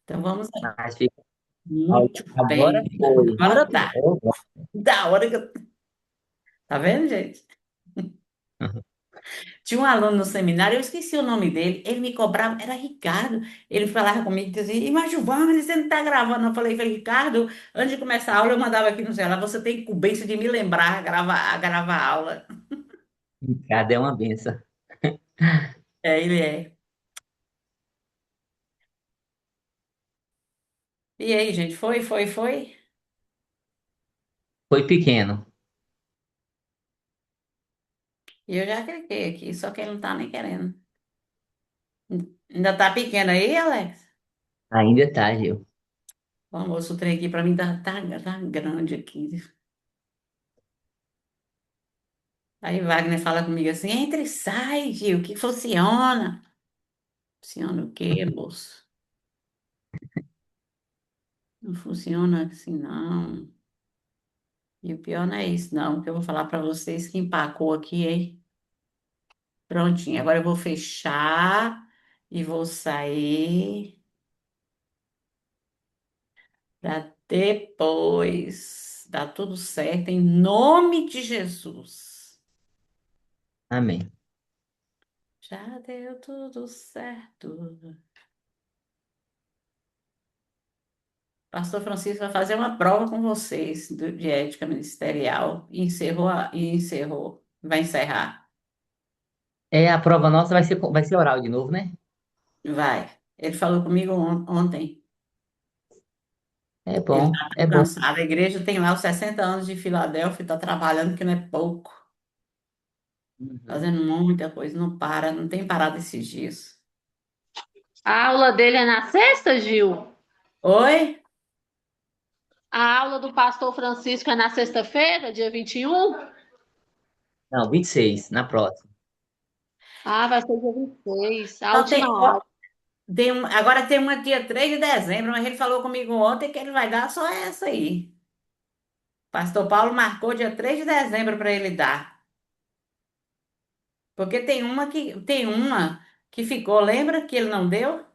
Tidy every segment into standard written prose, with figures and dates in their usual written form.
Então vamos lá. Mas fica. Muito Agora bem. foi. Agora tá. Oh, Da hora que Tá vendo, gente? Tinha um aluno no seminário, eu esqueci o nome dele, ele me cobrava, era Ricardo. Ele falava comigo, dizia, mas Giovanni, você não está gravando. Eu falei, Ricardo, antes de começar a aula, eu mandava aqui no celular, você tem incumbência de me lembrar a gravar a aula. Cada é uma benção. É, ele é. E aí, gente, foi? Foi pequeno. E eu já cliquei aqui, só que ele não tá nem querendo. Ainda tá pequeno aí, Alex? Ainda tá, Gil. O almoço, o trem aqui pra mim tá grande aqui. Aí Wagner fala comigo assim, entra e sai, Gil, que funciona. Funciona o quê, moço? Não funciona assim, não. E o pior não é isso, não, que eu vou falar para vocês que empacou aqui, hein? Prontinho. Agora eu vou fechar e vou sair para depois dar tudo certo, em nome de Jesus. Amém. Já deu tudo certo. Pastor Francisco vai fazer uma prova com vocês de ética ministerial e encerrou, vai encerrar. É, a prova nossa vai ser oral de novo, né? Vai. Ele falou comigo ontem. É Ele bom, está é bom. cansado. A igreja tem lá os 60 anos de Filadélfia, está trabalhando, que não é pouco. Uhum. Fazendo muita coisa, não para, não tem parado esses dias. A aula dele é na sexta, Gil? Oi? A aula do pastor Francisco é na sexta-feira, dia 21? Não, 26 na próxima. Ah, vai ser dia 26, a Não, última ó, aula. agora tem uma dia 3 de dezembro, mas ele falou comigo ontem que ele vai dar só essa aí. Pastor Paulo marcou dia 3 de dezembro para ele dar. Porque tem uma que ficou, lembra que ele não deu?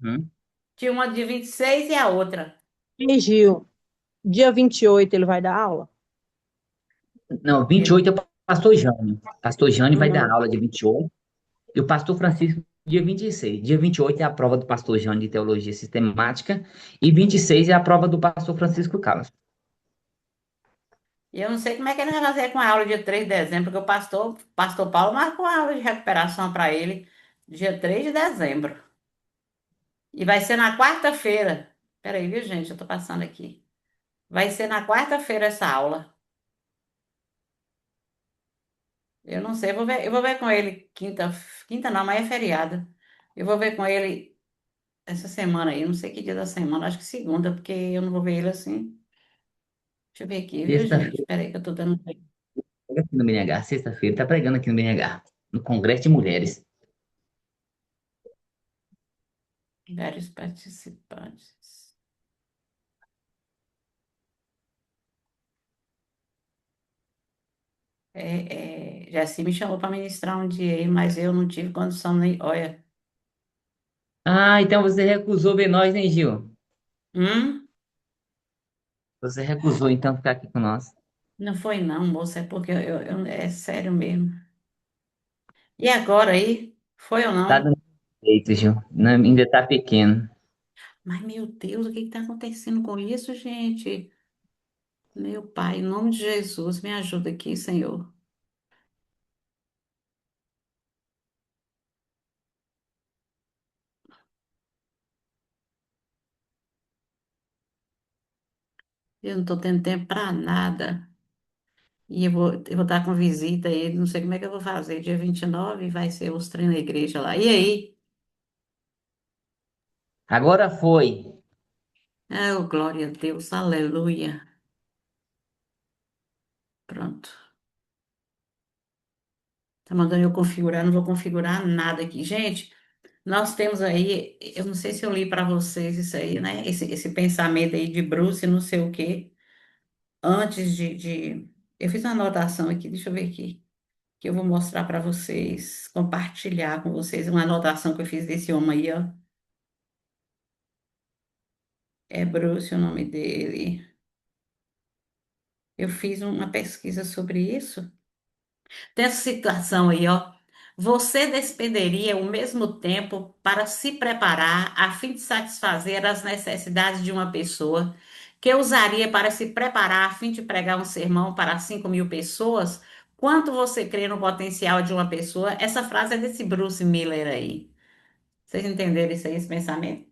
Uhum. Tinha uma de 26 e a outra. E Gil, dia 28 ele vai dar aula? Não, Ele 28 é o pastor Jânio. Pastor Jânio vai dar Hum. aula dia 28 e o pastor Francisco dia 26. Dia 28 é a prova do pastor Jânio de teologia sistemática e 26 é a prova do pastor Francisco Carlos. E eu não sei como é que ele vai fazer com a aula dia 3 de dezembro, porque o pastor Paulo marcou a aula de recuperação para ele dia 3 de dezembro. E vai ser na quarta-feira. Peraí, viu, gente? Eu tô passando aqui. Vai ser na quarta-feira essa aula. Eu não sei, eu vou ver com ele quinta, quinta não, mas é feriado. Eu vou ver com ele essa semana aí, eu não sei que dia da semana, acho que segunda, porque eu não vou ver ele assim. Deixa eu ver aqui, viu, gente? Sexta-feira, Peraí que eu tô dando prega aqui no BNH. Sexta-feira, tá pregando aqui no BNH, no Congresso de Mulheres. vários participantes. Jaci me chamou para ministrar um dia aí, mas eu não tive condição nem. Olha, Ah, então você recusou ver nós, né, Gil? hum? Você recusou, então, ficar aqui com nós. Não foi não, moça, é porque é sério mesmo. E agora aí? Foi ou Tá não? dando jeito, Gil. Ainda tá pequeno. Mas, meu Deus, o que está acontecendo com isso, gente? Meu Pai, em nome de Jesus, me ajuda aqui, Senhor. Eu não estou tendo tempo para nada. E eu vou estar com visita aí, não sei como é que eu vou fazer. Dia 29 vai ser os treinos na igreja lá. E aí? Agora foi. Oh, glória a Deus, aleluia. Pronto. Tá mandando eu configurar, não vou configurar nada aqui. Gente, nós temos aí, eu não sei se eu li para vocês isso aí, né? Esse pensamento aí de Bruce, não sei o quê. Antes eu fiz uma anotação aqui, deixa eu ver aqui, que eu vou mostrar para vocês, compartilhar com vocês uma anotação que eu fiz desse homem aí, ó. É Bruce o nome dele. Eu fiz uma pesquisa sobre isso. Dessa situação aí, ó. Você despenderia o mesmo tempo para se preparar a fim de satisfazer as necessidades de uma pessoa que usaria para se preparar a fim de pregar um sermão para 5.000 pessoas? Quanto você crê no potencial de uma pessoa? Essa frase é desse Bruce Miller aí. Vocês entenderam isso aí, esse pensamento?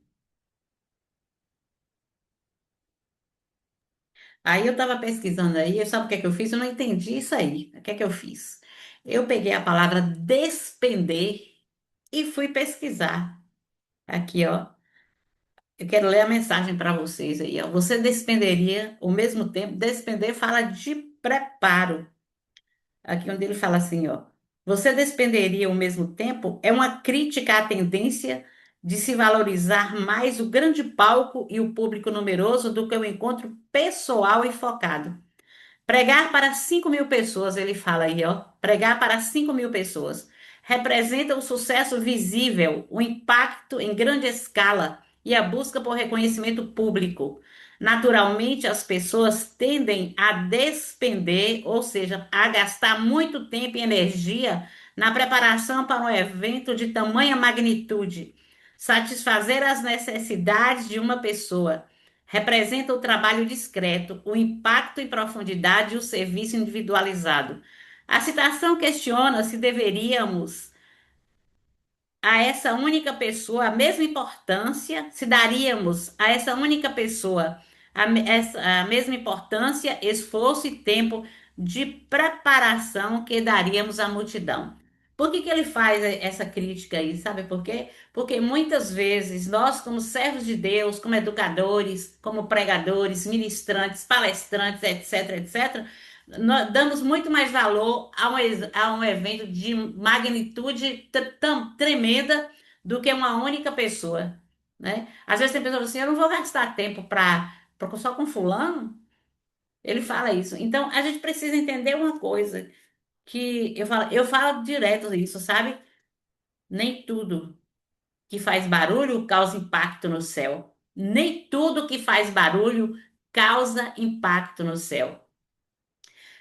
Aí eu estava pesquisando aí, sabe o que é que eu fiz? Eu não entendi isso aí. O que é que eu fiz? Eu peguei a palavra despender e fui pesquisar. Aqui, ó. Eu quero ler a mensagem para vocês aí, ó. Você despenderia, ao mesmo tempo, despender fala de preparo. Aqui onde ele fala assim, ó. Você despenderia ao mesmo tempo é uma crítica à tendência de se valorizar mais o grande palco e o público numeroso do que o encontro pessoal e focado. Pregar para 5.000 pessoas, ele fala aí, ó. Pregar para 5.000 pessoas. Representa o sucesso visível, o impacto em grande escala e a busca por reconhecimento público. Naturalmente, as pessoas tendem a despender, ou seja, a gastar muito tempo e energia na preparação para um evento de tamanha magnitude. Satisfazer as necessidades de uma pessoa representa o trabalho discreto, o impacto em profundidade e o serviço individualizado. A citação questiona se deveríamos a essa única pessoa a mesma importância, se daríamos a essa única pessoa a mesma importância, esforço e tempo de preparação que daríamos à multidão. Por que que ele faz essa crítica aí? Sabe por quê? Porque muitas vezes nós, como servos de Deus, como educadores, como pregadores, ministrantes, palestrantes, etc, etc, nós damos muito mais valor a um evento de magnitude tão tremenda do que uma única pessoa, né? Às vezes tem pessoas assim, eu não vou gastar tempo para só com fulano. Ele fala isso. Então, a gente precisa entender uma coisa, que eu falo direto isso, sabe? Nem tudo que faz barulho causa impacto no céu. Nem tudo que faz barulho causa impacto no céu.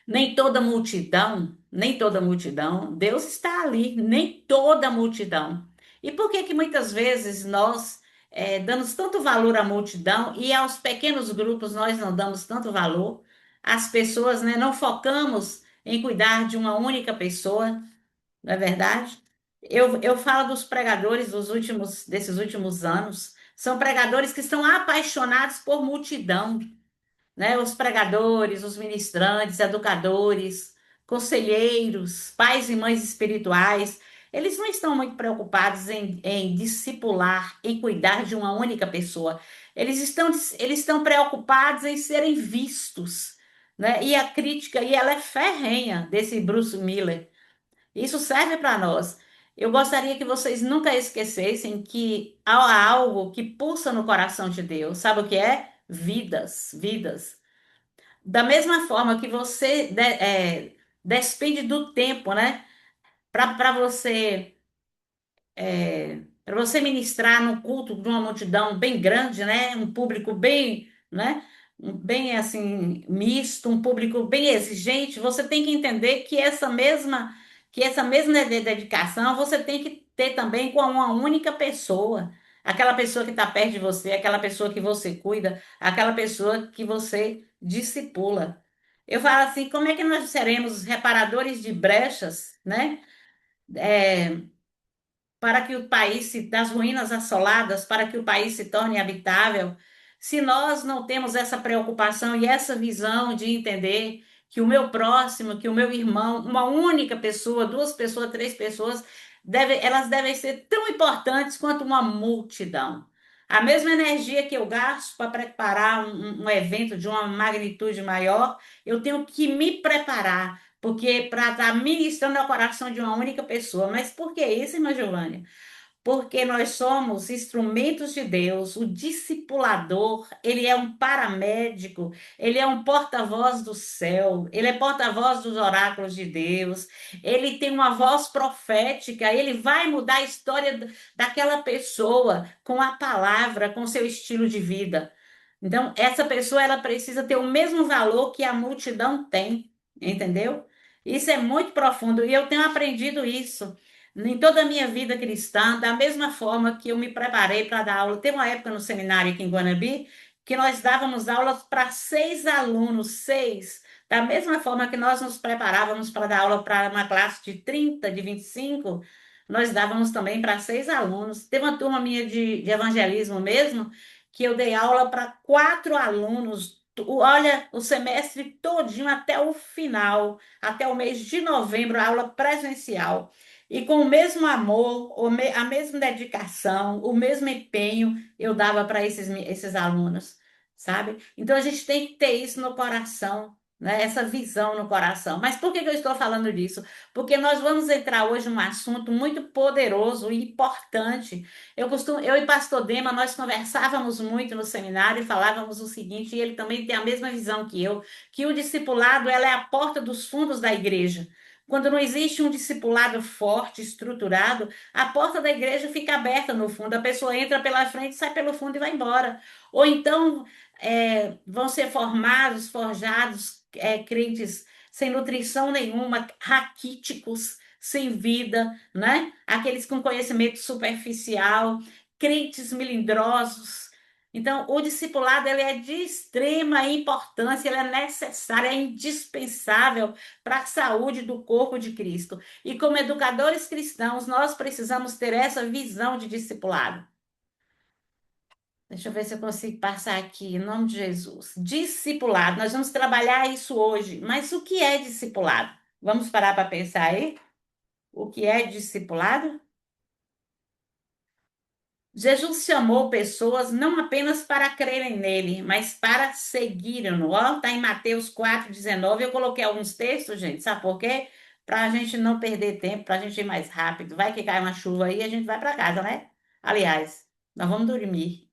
Nem toda multidão, Deus está ali, nem toda multidão. E por que que muitas vezes nós damos tanto valor à multidão e aos pequenos grupos nós não damos tanto valor? As pessoas, né, não focamos em cuidar de uma única pessoa, não é verdade? Eu falo dos pregadores desses últimos anos, são pregadores que estão apaixonados por multidão, né? Os pregadores, os ministrantes, educadores, conselheiros, pais e mães espirituais, eles não estão muito preocupados em discipular, em cuidar de uma única pessoa. Eles estão preocupados em serem vistos, né? E a crítica, e ela é ferrenha desse Bruce Miller. Isso serve para nós. Eu gostaria que vocês nunca esquecessem que há algo que pulsa no coração de Deus. Sabe o que é? Vidas, vidas. Da mesma forma que você despende do tempo, né? Para você para você ministrar no culto de uma multidão bem grande, né? Um público bem, né? Bem assim misto, um público bem exigente. Você tem que entender que essa mesma dedicação você tem que ter também com uma única pessoa. Aquela pessoa que está perto de você, aquela pessoa que você cuida, aquela pessoa que você discipula. Eu falo assim, como é que nós seremos reparadores de brechas, né? É, para que o país das ruínas assoladas, para que o país se torne habitável, se nós não temos essa preocupação e essa visão de entender que o meu próximo, que o meu irmão, uma única pessoa, duas pessoas, três pessoas, elas devem ser tão importantes quanto uma multidão. A mesma energia que eu gasto para preparar um evento de uma magnitude maior, eu tenho que me preparar porque para estar ministrando ao coração de uma única pessoa. Mas por que isso, irmã Giovânia? Porque nós somos instrumentos de Deus, o discipulador, ele é um paramédico, ele é um porta-voz do céu, ele é porta-voz dos oráculos de Deus, ele tem uma voz profética, ele vai mudar a história daquela pessoa com a palavra, com seu estilo de vida. Então, essa pessoa ela precisa ter o mesmo valor que a multidão tem, entendeu? Isso é muito profundo e eu tenho aprendido isso em toda a minha vida cristã, da mesma forma que eu me preparei para dar aula. Teve uma época no seminário aqui em Guanabi que nós dávamos aulas para 6 alunos, seis. Da mesma forma que nós nos preparávamos para dar aula para uma classe de 30, de 25, nós dávamos também para 6 alunos. Teve uma turma minha de evangelismo mesmo que eu dei aula para 4 alunos. Olha, o semestre todinho até o final, até o mês de novembro, aula presencial. E com o mesmo amor, a mesma dedicação, o mesmo empenho, eu dava para esses alunos, sabe? Então a gente tem que ter isso no coração, né? Essa visão no coração. Mas por que que eu estou falando disso? Porque nós vamos entrar hoje num assunto muito poderoso e importante. Eu e Pastor Dema, nós conversávamos muito no seminário e falávamos o seguinte, e ele também tem a mesma visão que eu, que o discipulado ela é a porta dos fundos da igreja. Quando não existe um discipulado forte, estruturado, a porta da igreja fica aberta no fundo, a pessoa entra pela frente, sai pelo fundo e vai embora. Ou então vão ser formados, forjados, crentes sem nutrição nenhuma, raquíticos, sem vida, né? Aqueles com conhecimento superficial, crentes melindrosos. Então, o discipulado ele é de extrema importância, ele é necessário, é indispensável para a saúde do corpo de Cristo. E como educadores cristãos, nós precisamos ter essa visão de discipulado. Deixa eu ver se eu consigo passar aqui, em nome de Jesus. Discipulado, nós vamos trabalhar isso hoje. Mas o que é discipulado? Vamos parar para pensar aí? O que é discipulado? Jesus chamou pessoas não apenas para crerem nele, mas para seguirem-no. Ó, está em Mateus 4,19. Eu coloquei alguns textos, gente, sabe por quê? Para a gente não perder tempo, para a gente ir mais rápido. Vai que cai uma chuva aí, a gente vai para casa, né? Aliás, nós vamos dormir.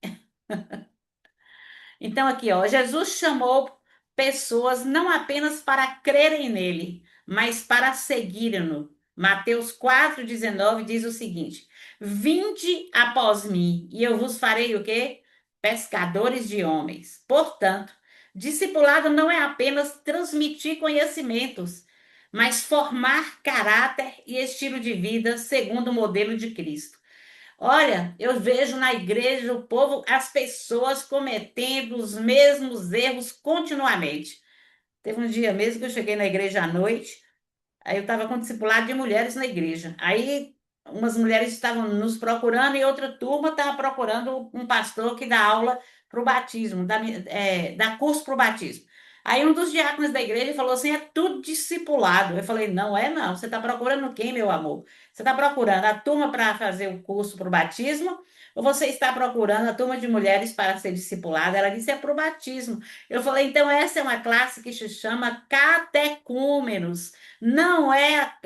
Então, aqui, ó, Jesus chamou pessoas não apenas para crerem nele, mas para seguirem-no. Mateus 4,19 diz o seguinte: Vinde após mim, e eu vos farei o quê? Pescadores de homens. Portanto, discipulado não é apenas transmitir conhecimentos, mas formar caráter e estilo de vida segundo o modelo de Cristo. Olha, eu vejo na igreja o povo, as pessoas cometendo os mesmos erros continuamente. Teve um dia mesmo que eu cheguei na igreja à noite, aí eu estava com discipulado de mulheres na igreja. Aí umas mulheres estavam nos procurando e outra turma estava procurando um pastor que dá aula para o batismo, dá curso para o batismo. Aí um dos diáconos da igreja falou assim: é tudo discipulado. Eu falei: não é não. Você está procurando quem, meu amor? Você está procurando a turma para fazer o curso para o batismo? Ou você está procurando a turma de mulheres para ser discipulada? Ela disse: é para o batismo. Eu falei: então essa é uma classe que se chama catecúmenos. Não é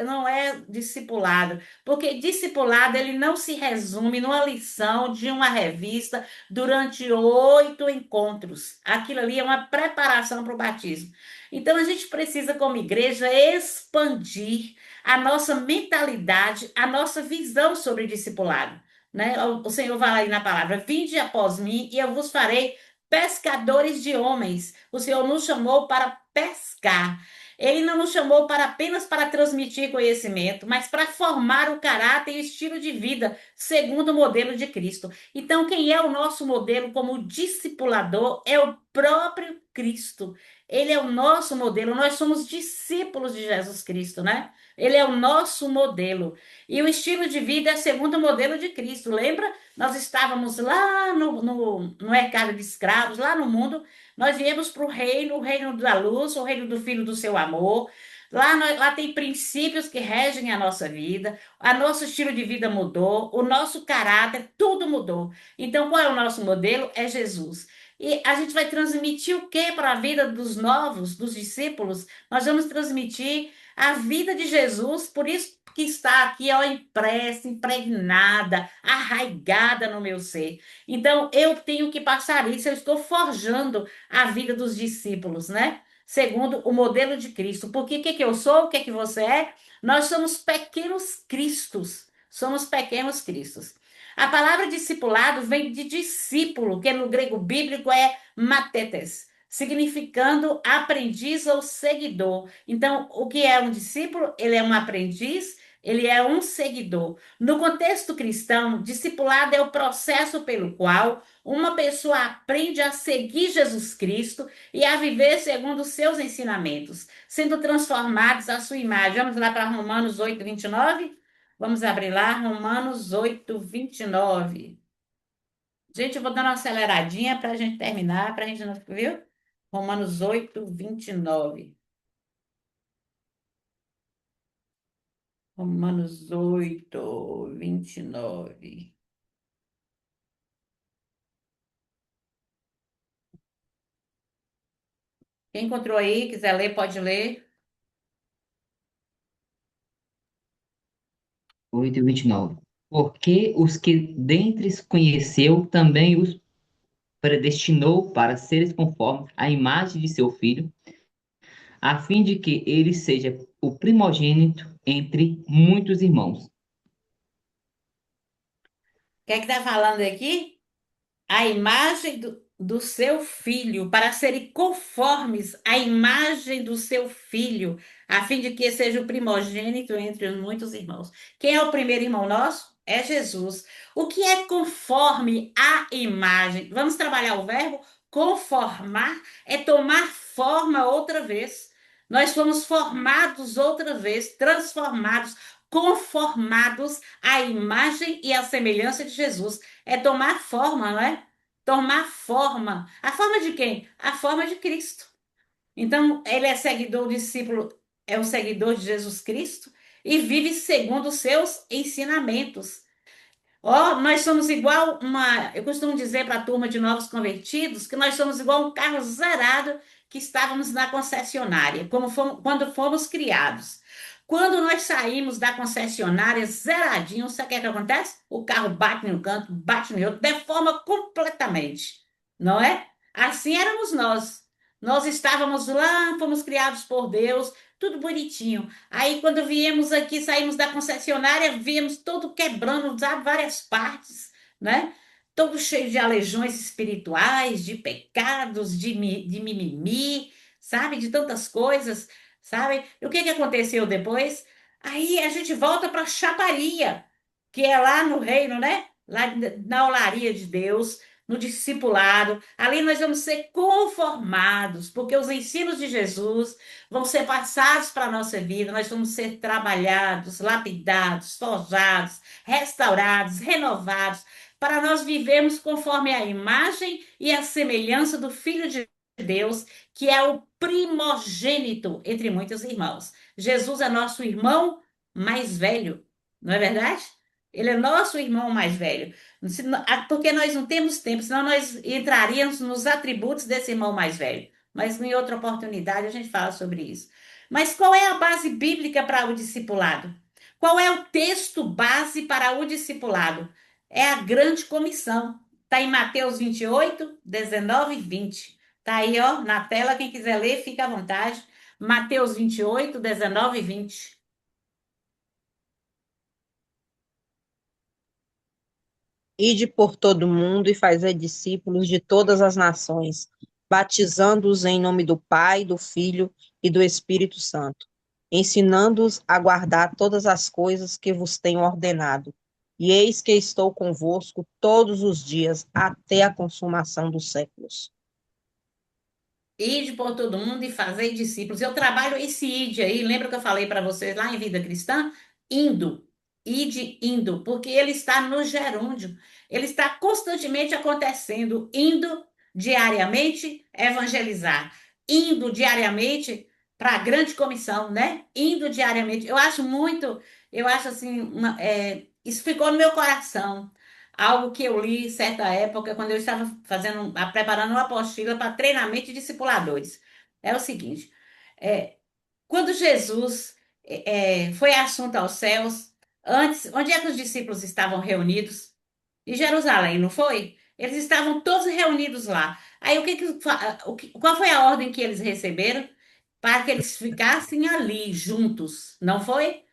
discipulado, porque discipulado ele não se resume numa lição de uma revista durante 8 encontros. Aquilo ali é uma preparação para o batismo. Então a gente precisa, como igreja, expandir a nossa mentalidade, a nossa visão sobre discipulado. Né? O Senhor vai aí na palavra: Vinde após mim e eu vos farei pescadores de homens. O Senhor nos chamou para pescar. Ele não nos chamou para apenas para transmitir conhecimento, mas para formar o caráter e o estilo de vida segundo o modelo de Cristo. Então, quem é o nosso modelo como discipulador é o próprio Cristo. Ele é o nosso modelo. Nós somos discípulos de Jesus Cristo, né? Ele é o nosso modelo. E o estilo de vida é segundo o modelo de Cristo. Lembra? Nós estávamos lá no mercado de escravos, lá no mundo. Nós viemos para o reino da luz, o reino do Filho do seu amor. Lá tem princípios que regem a nossa vida, o nosso estilo de vida mudou, o nosso caráter, tudo mudou. Então, qual é o nosso modelo? É Jesus. E a gente vai transmitir o que para a vida dos novos, dos discípulos? Nós vamos transmitir a vida de Jesus, por isso que está aqui, ó, impressa, impregnada, arraigada no meu ser. Então, eu tenho que passar isso, eu estou forjando a vida dos discípulos, né? Segundo o modelo de Cristo. Porque o que que eu sou? O que que você é? Nós somos pequenos cristos. Somos pequenos cristos. A palavra discipulado vem de discípulo, que no grego bíblico é matetes, significando aprendiz ou seguidor. Então, o que é um discípulo? Ele é um aprendiz, ele é um seguidor. No contexto cristão, discipulado é o processo pelo qual uma pessoa aprende a seguir Jesus Cristo e a viver segundo os seus ensinamentos, sendo transformados à sua imagem. Vamos lá para Romanos 8:29. Vamos abrir lá, Romanos 8:29. Gente, eu vou dar uma aceleradinha para a gente terminar, para a gente não, viu? Romanos 8:29. Romanos 8:29. Quem encontrou aí, quiser ler, pode ler. 8:29. Porque os que dentres conheceu, também os predestinou para seres conformes à imagem de seu filho, a fim de que ele seja o primogênito entre muitos irmãos. O que é que está falando aqui? A imagem do seu filho, para serem conformes à imagem do seu filho, a fim de que seja o primogênito entre os muitos irmãos. Quem é o primeiro irmão nosso? É Jesus. O que é conforme à imagem? Vamos trabalhar o verbo conformar, é tomar forma outra vez. Nós fomos formados outra vez, transformados, conformados à imagem e à semelhança de Jesus. É tomar forma, não é? Tomar forma. A forma de quem? A forma de Cristo. Então, ele é seguidor, o discípulo é o seguidor de Jesus Cristo e vive segundo os seus ensinamentos. Ó, nós somos igual eu costumo dizer para a turma de novos convertidos que nós somos igual um carro zerado que estávamos na concessionária, quando fomos criados. Quando nós saímos da concessionária zeradinho, sabe o que é que acontece? O carro bate no canto, bate no outro, deforma completamente, não é? Assim éramos nós. Nós estávamos lá, fomos criados por Deus, tudo bonitinho. Aí, quando viemos aqui, saímos da concessionária, viemos todo quebrando, sabe, várias partes, né? Todo cheio de aleijões espirituais, de pecados, de mimimi, sabe? De tantas coisas, sabe? E o que que aconteceu depois? Aí a gente volta para a chaparia, que é lá no reino, né? Lá na olaria de Deus, no discipulado. Ali nós vamos ser conformados, porque os ensinos de Jesus vão ser passados para a nossa vida, nós vamos ser trabalhados, lapidados, forjados, restaurados, renovados, para nós vivermos conforme a imagem e a semelhança do Filho de Deus, que é o primogênito entre muitos irmãos. Jesus é nosso irmão mais velho, não é verdade? Ele é nosso irmão mais velho. Porque nós não temos tempo, senão nós entraríamos nos atributos desse irmão mais velho. Mas em outra oportunidade a gente fala sobre isso. Mas qual é a base bíblica para o discipulado? Qual é o texto base para o discipulado? É a grande comissão. Está em Mateus 28, 19 e 20. Está aí, ó, na tela. Quem quiser ler, fica à vontade. Mateus 28, 19 e 20. Ide por todo o mundo e fazei discípulos de todas as nações, batizando-os em nome do Pai, do Filho e do Espírito Santo, ensinando-os a guardar todas as coisas que vos tenho ordenado. E eis que estou convosco todos os dias até a consumação dos séculos. Ide por todo mundo e fazer discípulos. Eu trabalho esse ide aí, lembra que eu falei para vocês lá em Vida Cristã? Indo, ide indo, porque ele está no gerúndio. Ele está constantemente acontecendo, indo diariamente evangelizar, indo diariamente para a grande comissão, né? Indo diariamente. Eu acho assim, isso ficou no meu coração. Algo que eu li certa época, quando eu estava preparando uma apostila para treinamento de discipuladores. É o seguinte: é, quando Jesus foi assunto aos céus, antes, onde é que os discípulos estavam reunidos? Em Jerusalém, não foi? Eles estavam todos reunidos lá. Aí qual foi a ordem que eles receberam? Para que eles ficassem ali juntos, não foi?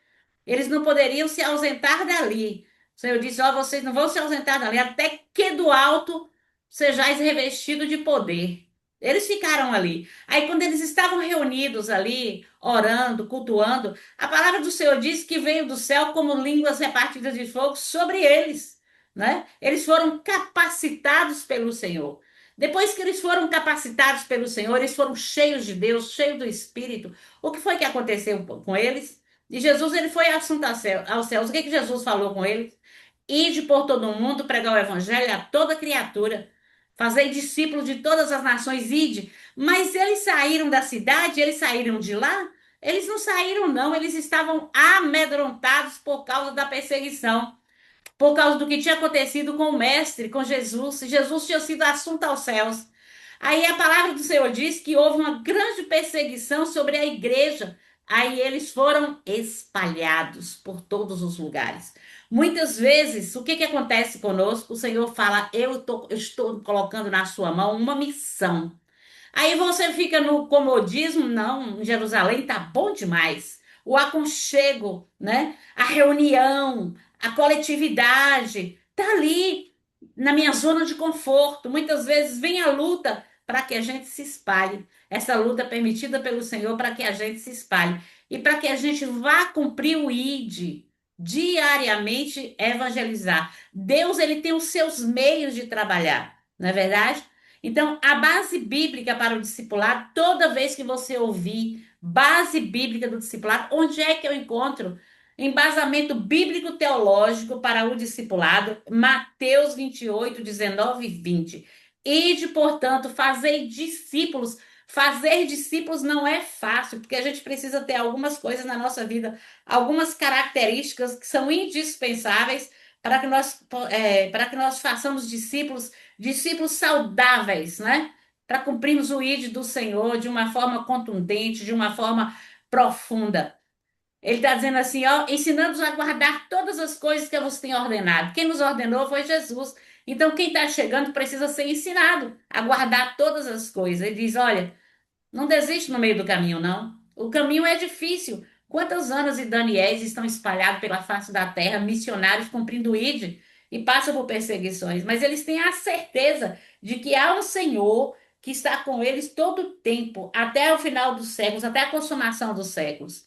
Eles não poderiam se ausentar dali. Senhor disse: ó, vocês não vão se ausentar dali até que do alto sejais revestido de poder. Eles ficaram ali. Aí, quando eles estavam reunidos ali, orando, cultuando, a palavra do Senhor diz que veio do céu como línguas repartidas de fogo sobre eles, né? Eles foram capacitados pelo Senhor. Depois que eles foram capacitados pelo Senhor, eles foram cheios de Deus, cheios do Espírito. O que foi que aconteceu com eles? E Jesus, ele foi assunto aos céus. O que que Jesus falou com eles? Ide por todo o mundo, pregar o evangelho a toda criatura. Fazei discípulos de todas as nações, ide. Mas eles saíram da cidade, eles saíram de lá? Eles não saíram, não. Eles estavam amedrontados por causa da perseguição, por causa do que tinha acontecido com o Mestre, com Jesus. Jesus tinha sido assunto aos céus. Aí a palavra do Senhor diz que houve uma grande perseguição sobre a igreja. Aí eles foram espalhados por todos os lugares. Muitas vezes, o que que acontece conosco? O Senhor fala: eu estou colocando na sua mão uma missão. Aí você fica no comodismo, não, em Jerusalém tá bom demais. O aconchego, né? A reunião, a coletividade, tá ali na minha zona de conforto. Muitas vezes vem a luta para que a gente se espalhe. Essa luta é permitida pelo Senhor para que a gente se espalhe e para que a gente vá cumprir o ID, diariamente evangelizar. Deus, ele tem os seus meios de trabalhar, não é verdade? Então, a base bíblica para o discipulado, toda vez que você ouvir base bíblica do discipulado, onde é que eu encontro embasamento bíblico teológico para o discipulado? Mateus 28, 19 e 20. Ide, portanto, fazei discípulos. Fazer discípulos não é fácil, porque a gente precisa ter algumas coisas na nossa vida, algumas características que são indispensáveis para que nós façamos discípulos, discípulos saudáveis, né? Para cumprirmos o ID do Senhor de uma forma contundente, de uma forma profunda. Ele está dizendo assim, ó, ensinando-os a guardar todas as coisas que eu vos tenho ordenado. Quem nos ordenou foi Jesus. Então, quem está chegando precisa ser ensinado a guardar todas as coisas. Ele diz, olha, não desiste no meio do caminho, não. O caminho é difícil. Quantas Anas e Daniéis estão espalhados pela face da terra, missionários cumprindo o ID e passam por perseguições, mas eles têm a certeza de que há um Senhor que está com eles todo o tempo, até o final dos séculos, até a consumação dos séculos.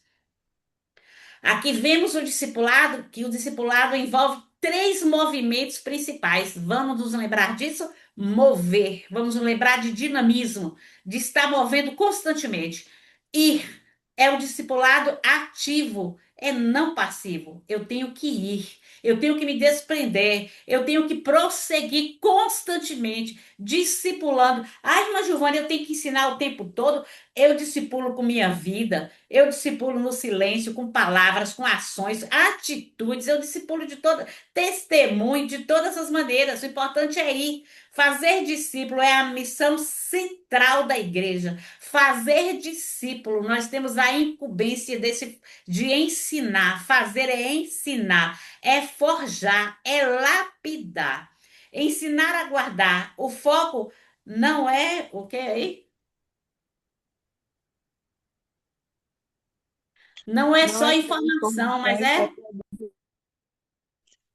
Aqui vemos o discipulado, que o discipulado envolve três movimentos principais. Vamos nos lembrar disso? Mover. Vamos nos lembrar de dinamismo, de estar movendo constantemente. Ir é o discipulado ativo, é não passivo. Eu tenho que ir, eu tenho que me desprender, eu tenho que prosseguir constantemente, discipulando. Ai, mas Giovana, eu tenho que ensinar o tempo todo. Eu discipulo com minha vida, eu discipulo no silêncio, com palavras, com ações, atitudes, eu discipulo de toda, testemunho de todas as maneiras. O importante é ir. Fazer discípulo é a missão central da igreja. Fazer discípulo, nós temos a incumbência de ensinar. Fazer é ensinar, é forjar, é lapidar. Ensinar a guardar. O foco não é o que aí? Não é Não só é só informação, mas informação, é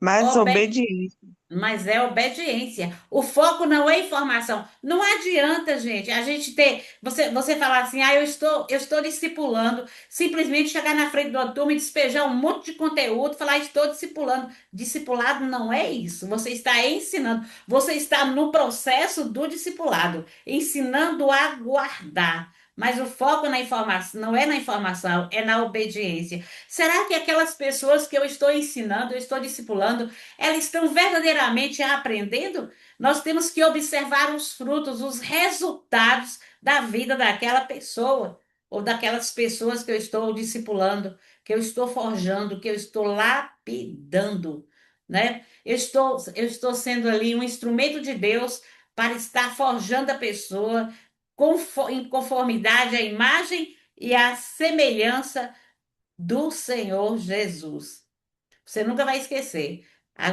mas obediência. obediência. Mas é obediência. O foco não é informação. Não adianta, gente, a gente ter. Você falar assim, ah, eu estou discipulando, simplesmente chegar na frente da turma e despejar um monte de conteúdo, falar, estou discipulando. Discipulado não é isso. Você está ensinando, você está no processo do discipulado, ensinando a guardar. Mas o foco na informação não é na informação, é na obediência. Será que aquelas pessoas que eu estou ensinando, eu estou discipulando, elas estão verdadeiramente aprendendo? Nós temos que observar os frutos, os resultados da vida daquela pessoa, ou daquelas pessoas que eu estou discipulando, que eu estou forjando, que eu estou lapidando, né? Eu estou sendo ali um instrumento de Deus para estar forjando a pessoa em conformidade à imagem e à semelhança do Senhor Jesus. Você nunca vai esquecer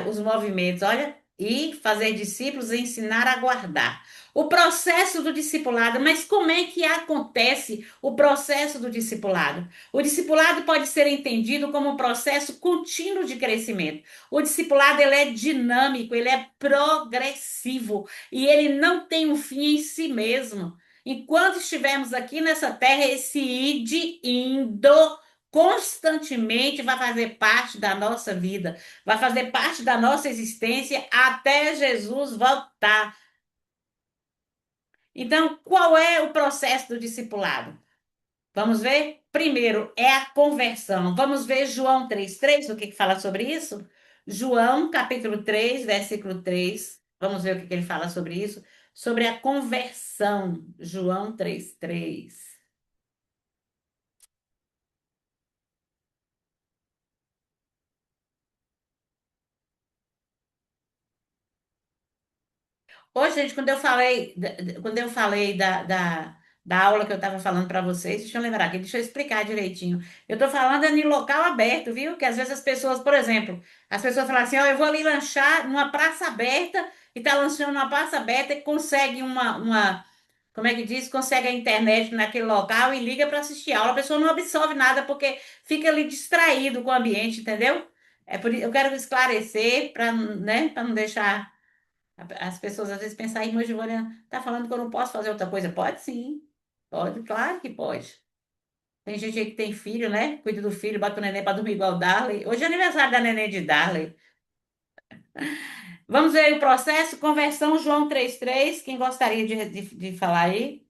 os movimentos, olha, e fazer discípulos e ensinar a guardar. O processo do discipulado, mas como é que acontece o processo do discipulado? O discipulado pode ser entendido como um processo contínuo de crescimento. O discipulado ele é dinâmico, ele é progressivo e ele não tem um fim em si mesmo. Enquanto estivermos aqui nessa terra, esse ide indo constantemente vai fazer parte da nossa vida, vai fazer parte da nossa existência até Jesus voltar. Então, qual é o processo do discipulado? Vamos ver? Primeiro é a conversão. Vamos ver João 3:3, o que que fala sobre isso? João, capítulo 3, versículo 3. Vamos ver o que que ele fala sobre isso? Sobre a conversão. João 3:3. Ô, gente, quando eu falei da aula que eu estava falando para vocês, deixa eu lembrar aqui, deixa eu explicar direitinho. Eu estou falando é em local aberto, viu? Que às vezes as pessoas, por exemplo, as pessoas falam assim, ó, eu vou ali lanchar numa praça aberta e tá lanchando numa praça aberta e consegue como é que diz? Consegue a internet naquele local e liga para assistir a aula. A pessoa não absorve nada porque fica ali distraído com o ambiente, entendeu? É por isso eu quero esclarecer para, né, para não deixar as pessoas às vezes pensam, aí, mas Giovana tá falando que eu não posso fazer outra coisa. Pode sim, pode, claro que pode. Tem gente aí que tem filho, né? Cuida do filho, bota o neném para dormir igual o Darley. Hoje é aniversário da neném de Darley. Vamos ver o processo, conversão João 3:3. Quem gostaria de falar aí?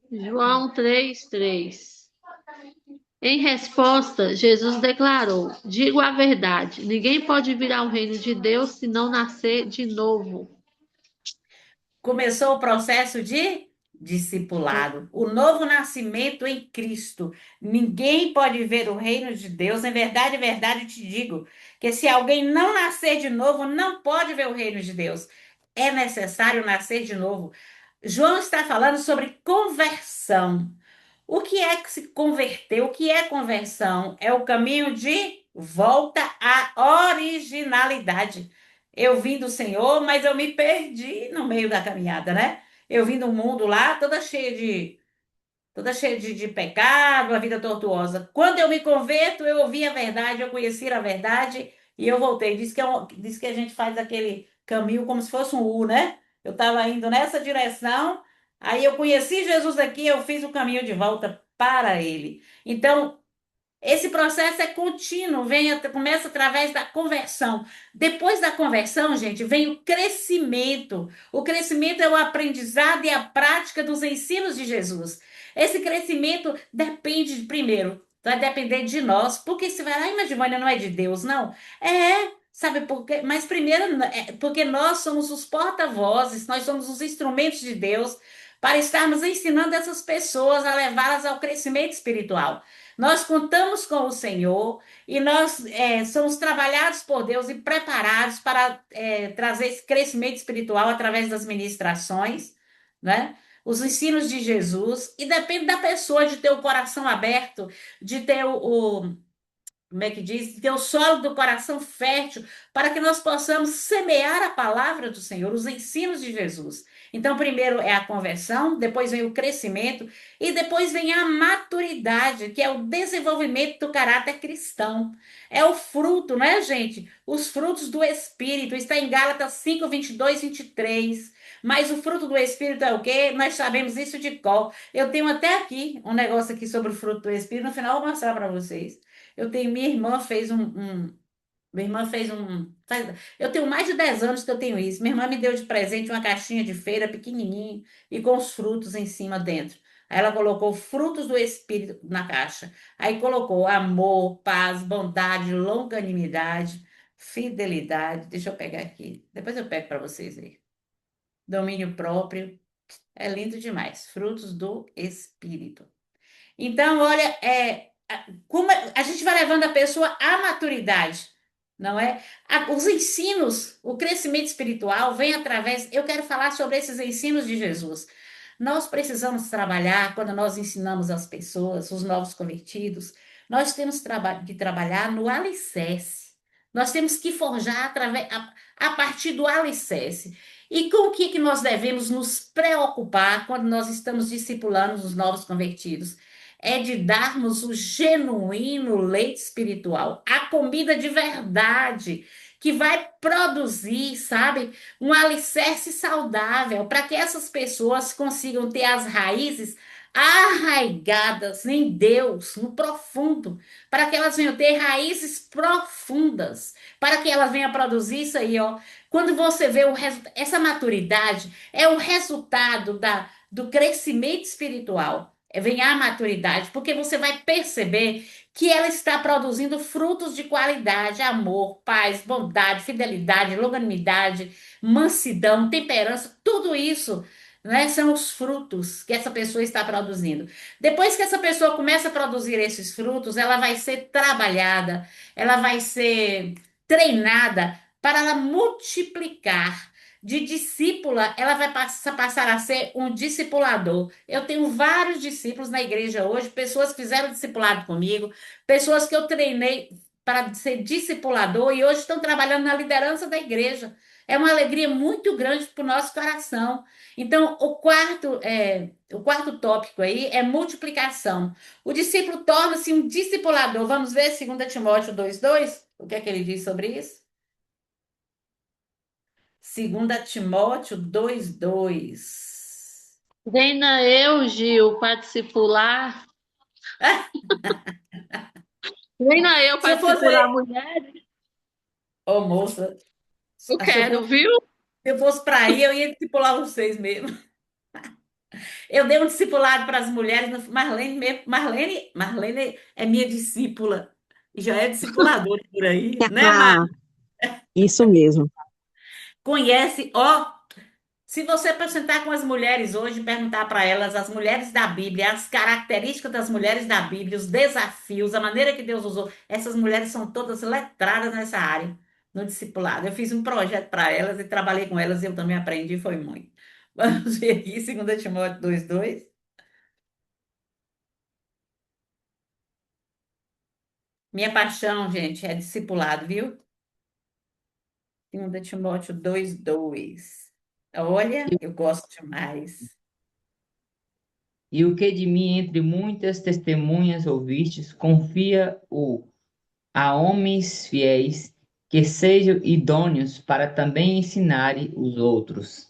João 3:3. Em resposta, Jesus declarou: Digo a verdade, ninguém pode vir ao reino de Deus se não nascer de novo. Começou o processo de discipulado, o novo nascimento em Cristo. Ninguém pode ver o reino de Deus. Em verdade, eu te digo que se alguém não nascer de novo, não pode ver o reino de Deus. É necessário nascer de novo. João está falando sobre conversão. O que é que se converteu? O que é conversão? É o caminho de volta à originalidade. Eu vim do Senhor, mas eu me perdi no meio da caminhada, né? Eu vim do mundo lá, toda cheia de pecado, a vida tortuosa. Quando eu me converto, eu ouvi a verdade, eu conheci a verdade e eu voltei. Diz que a gente faz aquele caminho como se fosse um U, né? Eu estava indo nessa direção, aí eu conheci Jesus aqui, eu fiz o caminho de volta para ele. Então, esse processo é contínuo, começa através da conversão. Depois da conversão, gente, vem o crescimento. O crescimento é o aprendizado e a prática dos ensinos de Jesus. Esse crescimento depende, primeiro, vai depender de nós, porque você vai lá, mas Giovana não é de Deus, não? Sabe por quê? Mas primeiro, porque nós somos os porta-vozes, nós somos os instrumentos de Deus para estarmos ensinando essas pessoas a levá-las ao crescimento espiritual. Nós contamos com o Senhor e nós somos trabalhados por Deus e preparados para trazer esse crescimento espiritual através das ministrações, né? Os ensinos de Jesus, e depende da pessoa de ter o coração aberto, de ter como é que diz? Ter o solo do coração fértil, para que nós possamos semear a palavra do Senhor, os ensinos de Jesus. Então, primeiro é a conversão, depois vem o crescimento e depois vem a maturidade, que é o desenvolvimento do caráter cristão. É o fruto, né, gente? Os frutos do Espírito. Está em Gálatas 5:22, 23. Mas o fruto do Espírito é o quê? Nós sabemos isso de cor. Eu tenho até aqui um negócio aqui sobre o fruto do Espírito. No final, eu vou mostrar para vocês. Minha irmã fez minha irmã fez eu tenho mais de 10 anos que eu tenho isso. Minha irmã me deu de presente uma caixinha de feira pequenininha e com os frutos em cima dentro. Aí ela colocou frutos do Espírito na caixa. Aí colocou amor, paz, bondade, longanimidade, fidelidade. Deixa eu pegar aqui. Depois eu pego para vocês aí. Domínio próprio. É lindo demais. Frutos do Espírito. Então, olha, como a gente vai levando a pessoa à maturidade, não é? Os ensinos, o crescimento espiritual vem através. Eu quero falar sobre esses ensinos de Jesus. Nós precisamos trabalhar quando nós ensinamos as pessoas, os novos convertidos, nós temos que trabalhar no alicerce. Nós temos que forjar a partir do alicerce. E com o que, que nós devemos nos preocupar quando nós estamos discipulando os novos convertidos? É de darmos o genuíno leite espiritual, a comida de verdade, que vai produzir, sabe, um alicerce saudável, para que essas pessoas consigam ter as raízes arraigadas em Deus, no profundo, para que elas venham ter raízes profundas, para que elas venham produzir isso aí, ó. Quando você vê essa maturidade, é o resultado do crescimento espiritual. Vem a maturidade, porque você vai perceber que ela está produzindo frutos de qualidade, amor, paz, bondade, fidelidade, longanimidade, mansidão, temperança, tudo isso, né, são os frutos que essa pessoa está produzindo. Depois que essa pessoa começa a produzir esses frutos, ela vai ser trabalhada, ela vai ser treinada para ela multiplicar. De discípula, ela vai passar a ser um discipulador. Eu tenho vários discípulos na igreja hoje, pessoas que fizeram discipulado comigo, pessoas que eu treinei para ser discipulador e hoje estão trabalhando na liderança da igreja. É uma alegria muito grande para o nosso coração. Então, o quarto tópico aí é multiplicação. O discípulo torna-se um discipulador. Vamos ver 2 Timóteo 2:2. O que é que ele diz sobre isso? 2 Timóteo 2:2. Treina eu, Gil, para discipular. Treina eu Se para eu fosse, discipular mulher. ô moça, Eu se eu quero, fosse, viu? se eu fosse para aí, eu ia discipular vocês mesmo. Eu dei um discipulado para as mulheres, Marlene é minha discípula, e já é discipuladora por aí, né, Mar? Ah, isso mesmo. Conhece, ó, se você apresentar com as mulheres hoje, e perguntar para elas, as mulheres da Bíblia, as características das mulheres da Bíblia, os desafios, a maneira que Deus usou, essas mulheres são todas letradas nessa área, no discipulado. Eu fiz um projeto para elas e trabalhei com elas e eu também aprendi, foi muito. Vamos ver aqui, 2 Timóteo 2:2. Minha paixão, gente, é discipulado, viu? 2 Timóteo 2:2. Olha, eu gosto demais. E o que de mim entre muitas testemunhas ouvistes, confia-o a homens fiéis, que sejam idôneos para também ensinarem os outros.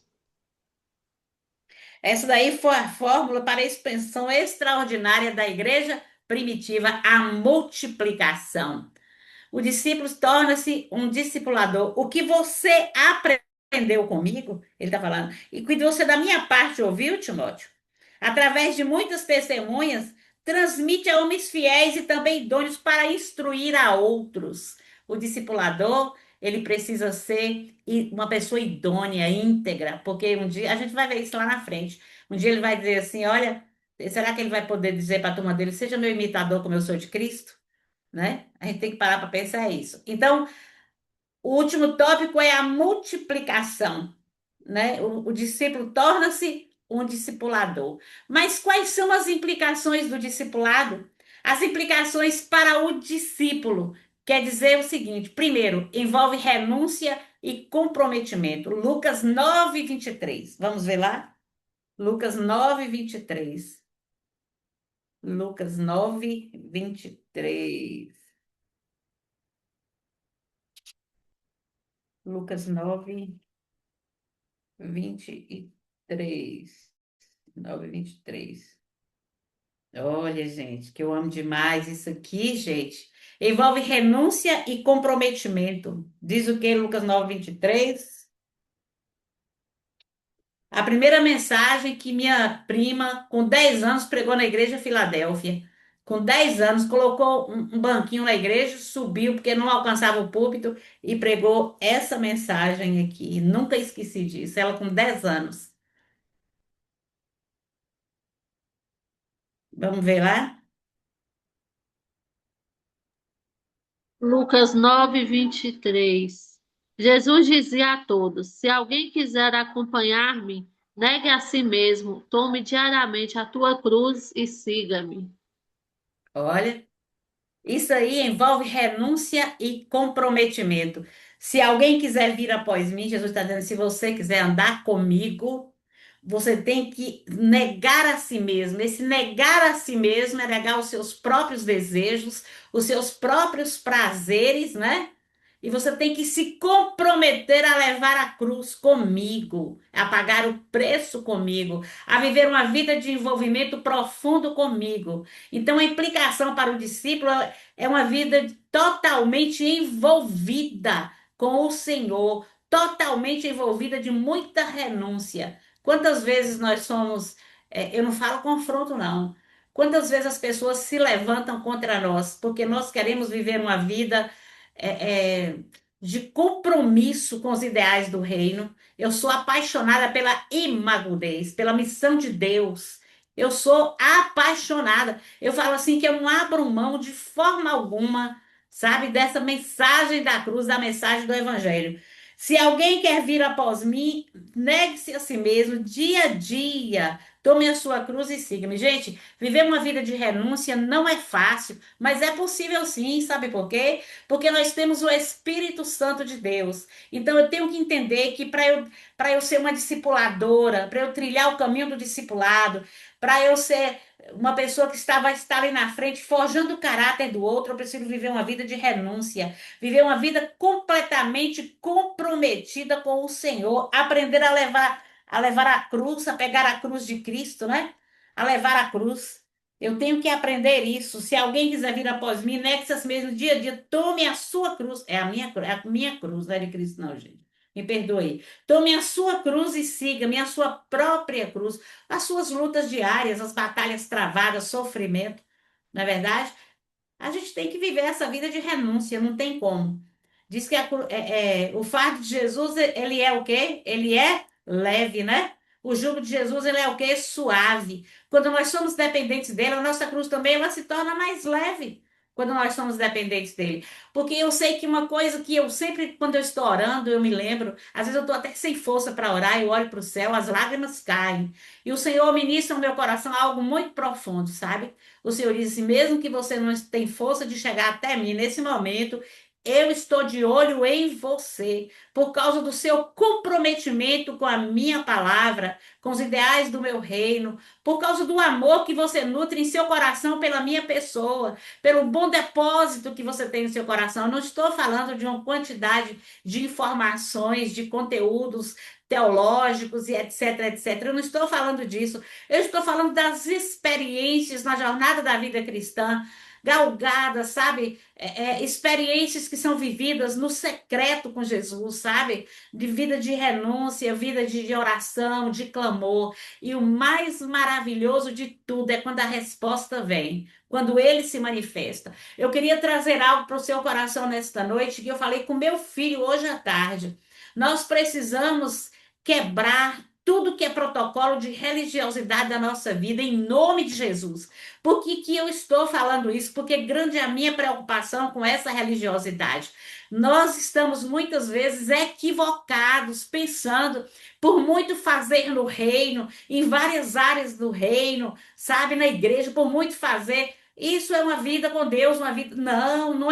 Essa daí foi a fórmula para a expansão extraordinária da igreja primitiva, a multiplicação. O discípulo torna-se um discipulador. O que você aprendeu comigo, ele está falando, e que você da minha parte ouviu, Timóteo, através de muitas testemunhas, transmite a homens fiéis e também idôneos para instruir a outros. O discipulador, ele precisa ser uma pessoa idônea, íntegra, porque um dia, a gente vai ver isso lá na frente, um dia ele vai dizer assim, olha, será que ele vai poder dizer para a turma dele, seja meu imitador como eu sou de Cristo? Né? A gente tem que parar para pensar isso. Então, o último tópico é a multiplicação, né? O discípulo torna-se um discipulador. Mas quais são as implicações do discipulado? As implicações para o discípulo quer dizer o seguinte: primeiro, envolve renúncia e comprometimento. Lucas 9:23. Vamos ver lá? Lucas 9:23. Lucas 9:23. Lucas 9:23. 9:23. Olha, gente, que eu amo demais isso aqui, gente. Envolve renúncia e comprometimento. Diz o que, Lucas 9:23? A primeira mensagem que minha prima, com 10 anos, pregou na igreja de Filadélfia. Com 10 anos, colocou um banquinho na igreja, subiu, porque não alcançava o púlpito, e pregou essa mensagem aqui. Nunca esqueci disso. Ela com 10 anos. Vamos ver lá? Lucas 9:23. Jesus dizia a todos: Se alguém quiser acompanhar-me, negue a si mesmo, tome diariamente a tua cruz e siga-me. Olha. Isso aí envolve renúncia e comprometimento. Se alguém quiser vir após mim, Jesus está dizendo, se você quiser andar comigo, você tem que negar a si mesmo. Esse negar a si mesmo é negar os seus próprios desejos, os seus próprios prazeres, né? E você tem que se comprometer a levar a cruz comigo, a pagar o preço comigo, a viver uma vida de envolvimento profundo comigo. Então, a implicação para o discípulo é uma vida totalmente envolvida com o Senhor, totalmente envolvida de muita renúncia. Quantas vezes nós somos, eu não falo confronto, não. Quantas vezes as pessoas se levantam contra nós, porque nós queremos viver uma vida de compromisso com os ideais do reino. Eu sou apaixonada pela imaculez, pela missão de Deus. Eu sou apaixonada. Eu falo assim que eu não abro mão de forma alguma, sabe, dessa mensagem da cruz, da mensagem do evangelho. Se alguém quer vir após mim, negue-se a si mesmo, dia a dia. Tome a sua cruz e siga-me. Gente, viver uma vida de renúncia não é fácil, mas é possível sim, sabe por quê? Porque nós temos o Espírito Santo de Deus. Então eu tenho que entender que para eu ser uma discipuladora, para eu trilhar o caminho do discipulado, para eu ser uma pessoa que vai estar ali na frente, forjando o caráter do outro, eu preciso viver uma vida de renúncia, viver uma vida completamente comprometida com o Senhor, aprender a levar a cruz, a pegar a cruz de Cristo, né? A levar a cruz. Eu tenho que aprender isso. Se alguém quiser vir após mim, nexas mesmo, dia a dia, tome a sua cruz. É a minha cruz, não é de Cristo, não, gente. Me perdoe. Tome a sua cruz e siga-me, a sua própria cruz, as suas lutas diárias, as batalhas travadas, sofrimento. Não é verdade? A gente tem que viver essa vida de renúncia, não tem como. Diz que o fardo de Jesus, ele é o quê? Ele é leve, né? O jugo de Jesus, ele é o quê? Suave. Quando nós somos dependentes dele, a nossa cruz também, ela se torna mais leve. Quando nós somos dependentes dele. Porque eu sei que uma coisa que eu sempre, quando eu estou orando, eu me lembro, às vezes eu estou até sem força para orar, eu olho para o céu, as lágrimas caem. E o Senhor ministra no meu coração algo muito profundo, sabe? O Senhor diz assim, mesmo que você não tenha força de chegar até mim nesse momento, eu estou de olho em você, por causa do seu comprometimento com a minha palavra, com os ideais do meu reino, por causa do amor que você nutre em seu coração pela minha pessoa, pelo bom depósito que você tem no seu coração. Eu não estou falando de uma quantidade de informações, de conteúdos teológicos e etc, etc. Eu não estou falando disso. Eu estou falando das experiências na jornada da vida cristã, galgadas, sabe? Experiências que são vividas no secreto com Jesus, sabe? De vida de renúncia, vida de oração, de clamor. E o mais maravilhoso de tudo é quando a resposta vem, quando ele se manifesta. Eu queria trazer algo para o seu coração nesta noite, que eu falei com meu filho hoje à tarde. Nós precisamos quebrar tudo que é protocolo de religiosidade da nossa vida, em nome de Jesus. Por que que eu estou falando isso? Porque grande é a minha preocupação com essa religiosidade. Nós estamos muitas vezes equivocados, pensando por muito fazer no reino, em várias áreas do reino, sabe, na igreja, por muito fazer. Isso é uma vida com Deus, uma vida. Não, não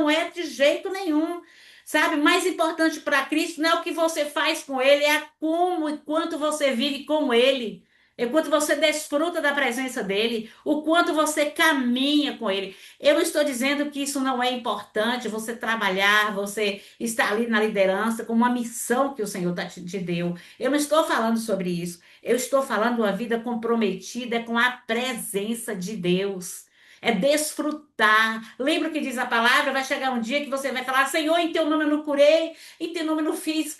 é de jeito nenhum. Sabe, mais importante para Cristo não é o que você faz com Ele, é como e quanto você vive com Ele. É quanto você desfruta da presença dele, o quanto você caminha com ele. Eu não estou dizendo que isso não é importante, você trabalhar, você estar ali na liderança com uma missão que o Senhor te deu. Eu não estou falando sobre isso. Eu estou falando uma vida comprometida com a presença de Deus. É desfrutar. Lembra o que diz a palavra? Vai chegar um dia que você vai falar: Senhor, em teu nome eu não curei, em teu nome eu não fiz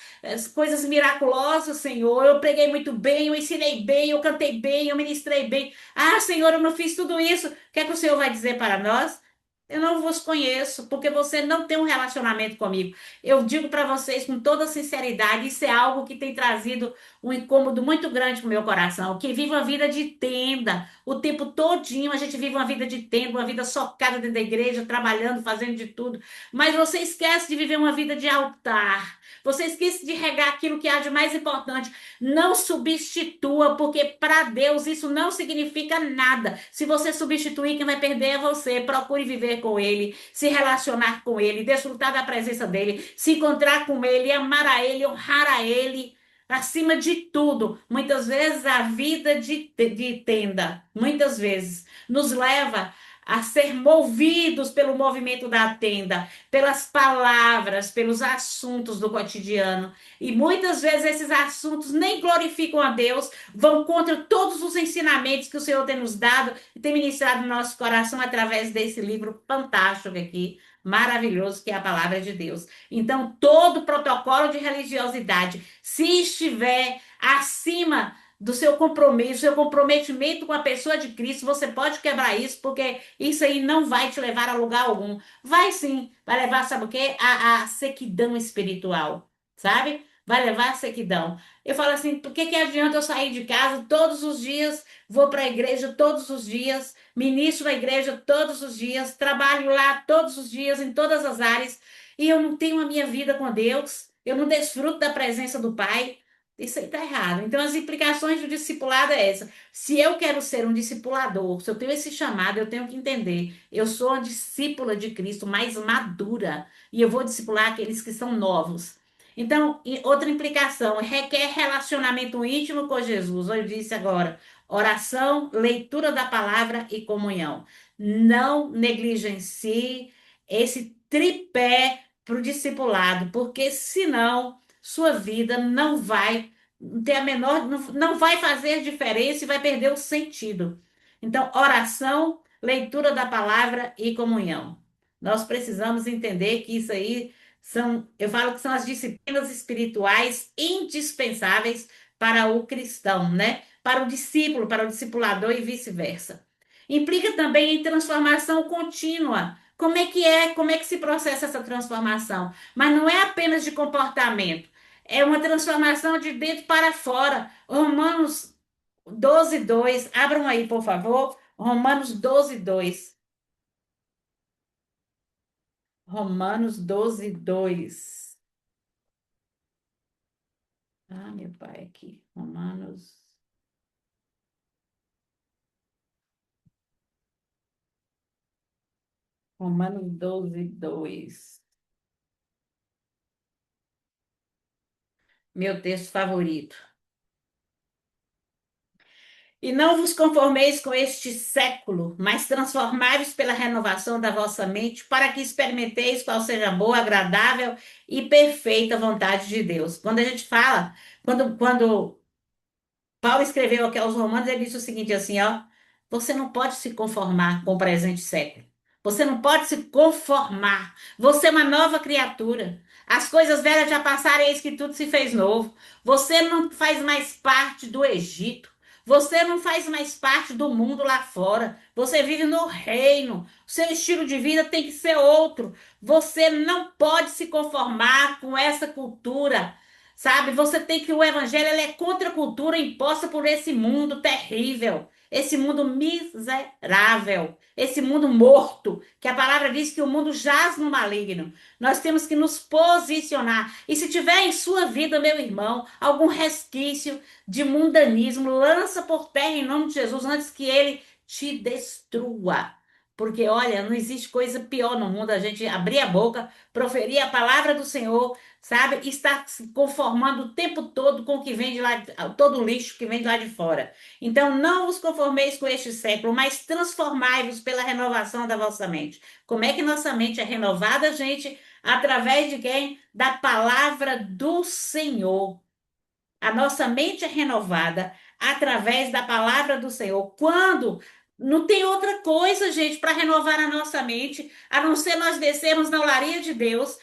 coisas miraculosas, Senhor. Eu preguei muito bem, eu ensinei bem, eu cantei bem, eu ministrei bem. Ah, Senhor, eu não fiz tudo isso. O que é que o Senhor vai dizer para nós? Eu não vos conheço, porque você não tem um relacionamento comigo. Eu digo para vocês com toda sinceridade, isso é algo que tem trazido um incômodo muito grande para o meu coração, que vive uma vida de tenda, o tempo todinho a gente vive uma vida de tenda, uma vida socada dentro da igreja, trabalhando, fazendo de tudo, mas você esquece de viver uma vida de altar, Você esquece de regar aquilo que há de mais importante. Não substitua, porque para Deus isso não significa nada. Se você substituir, quem vai perder é você. Procure viver com Ele, se relacionar com Ele, desfrutar da presença dEle, se encontrar com Ele, amar a Ele, honrar a Ele. Acima de tudo, muitas vezes a vida de tenda, muitas vezes, nos leva a ser movidos pelo movimento da tenda, pelas palavras, pelos assuntos do cotidiano. E muitas vezes esses assuntos nem glorificam a Deus, vão contra todos os ensinamentos que o Senhor tem nos dado e tem ministrado no nosso coração através desse livro fantástico aqui, maravilhoso, que é a palavra de Deus. Então, todo protocolo de religiosidade, se estiver acima do seu compromisso, seu comprometimento com a pessoa de Cristo, você pode quebrar isso, porque isso aí não vai te levar a lugar algum. Vai sim, vai levar, sabe o quê? A sequidão espiritual, sabe? Vai levar a sequidão. Eu falo assim, por que que adianta eu sair de casa todos os dias, vou para a igreja todos os dias, ministro na igreja todos os dias, trabalho lá todos os dias, em todas as áreas, e eu não tenho a minha vida com Deus, eu não desfruto da presença do Pai? Isso aí tá errado. Então, as implicações do discipulado é essa. Se eu quero ser um discipulador, se eu tenho esse chamado, eu tenho que entender. Eu sou uma discípula de Cristo mais madura e eu vou discipular aqueles que são novos. Então, outra implicação, requer relacionamento íntimo com Jesus. Eu disse agora, oração, leitura da palavra e comunhão. Não negligencie esse tripé para o discipulado, porque senão sua vida não vai ter a menor, não vai fazer diferença e vai perder o sentido. Então, oração, leitura da palavra e comunhão. Nós precisamos entender que isso aí são, eu falo que são as disciplinas espirituais indispensáveis para o cristão, né? Para o discípulo, para o discipulador e vice-versa. Implica também em transformação contínua. Como é que é? Como é que se processa essa transformação? Mas não é apenas de comportamento. É uma transformação de dentro para fora. Romanos 12:2. Abram aí, por favor. Romanos 12:2. Romanos 12:2. Ah, meu pai, aqui. Romanos 12:2. Meu texto favorito. E não vos conformeis com este século, mas transformai-vos pela renovação da vossa mente, para que experimenteis qual seja a boa, agradável e perfeita vontade de Deus. Quando a gente fala, quando Paulo escreveu aqui aos Romanos, ele disse o seguinte assim, ó, você não pode se conformar com o presente século. Você não pode se conformar. Você é uma nova criatura. As coisas velhas já passaram, eis que tudo se fez novo. Você não faz mais parte do Egito. Você não faz mais parte do mundo lá fora. Você vive no reino. O seu estilo de vida tem que ser outro. Você não pode se conformar com essa cultura. Sabe, você tem que o evangelho ele é contra a cultura imposta por esse mundo terrível, esse mundo miserável, esse mundo morto, que a palavra diz que o mundo jaz no maligno. Nós temos que nos posicionar. E se tiver em sua vida, meu irmão, algum resquício de mundanismo, lança por terra em nome de Jesus antes que ele te destrua. Porque, olha, não existe coisa pior no mundo a gente abrir a boca, proferir a palavra do Senhor, sabe? Está se conformando o tempo todo com o que vem de lá, todo o lixo que vem de lá de fora. Então, não vos conformeis com este século, mas transformai-vos pela renovação da vossa mente. Como é que nossa mente é renovada, gente? Através de quem? Da palavra do Senhor. A nossa mente é renovada através da palavra do Senhor. Quando não tem outra coisa, gente, para renovar a nossa mente, a não ser nós descermos na olaria de Deus,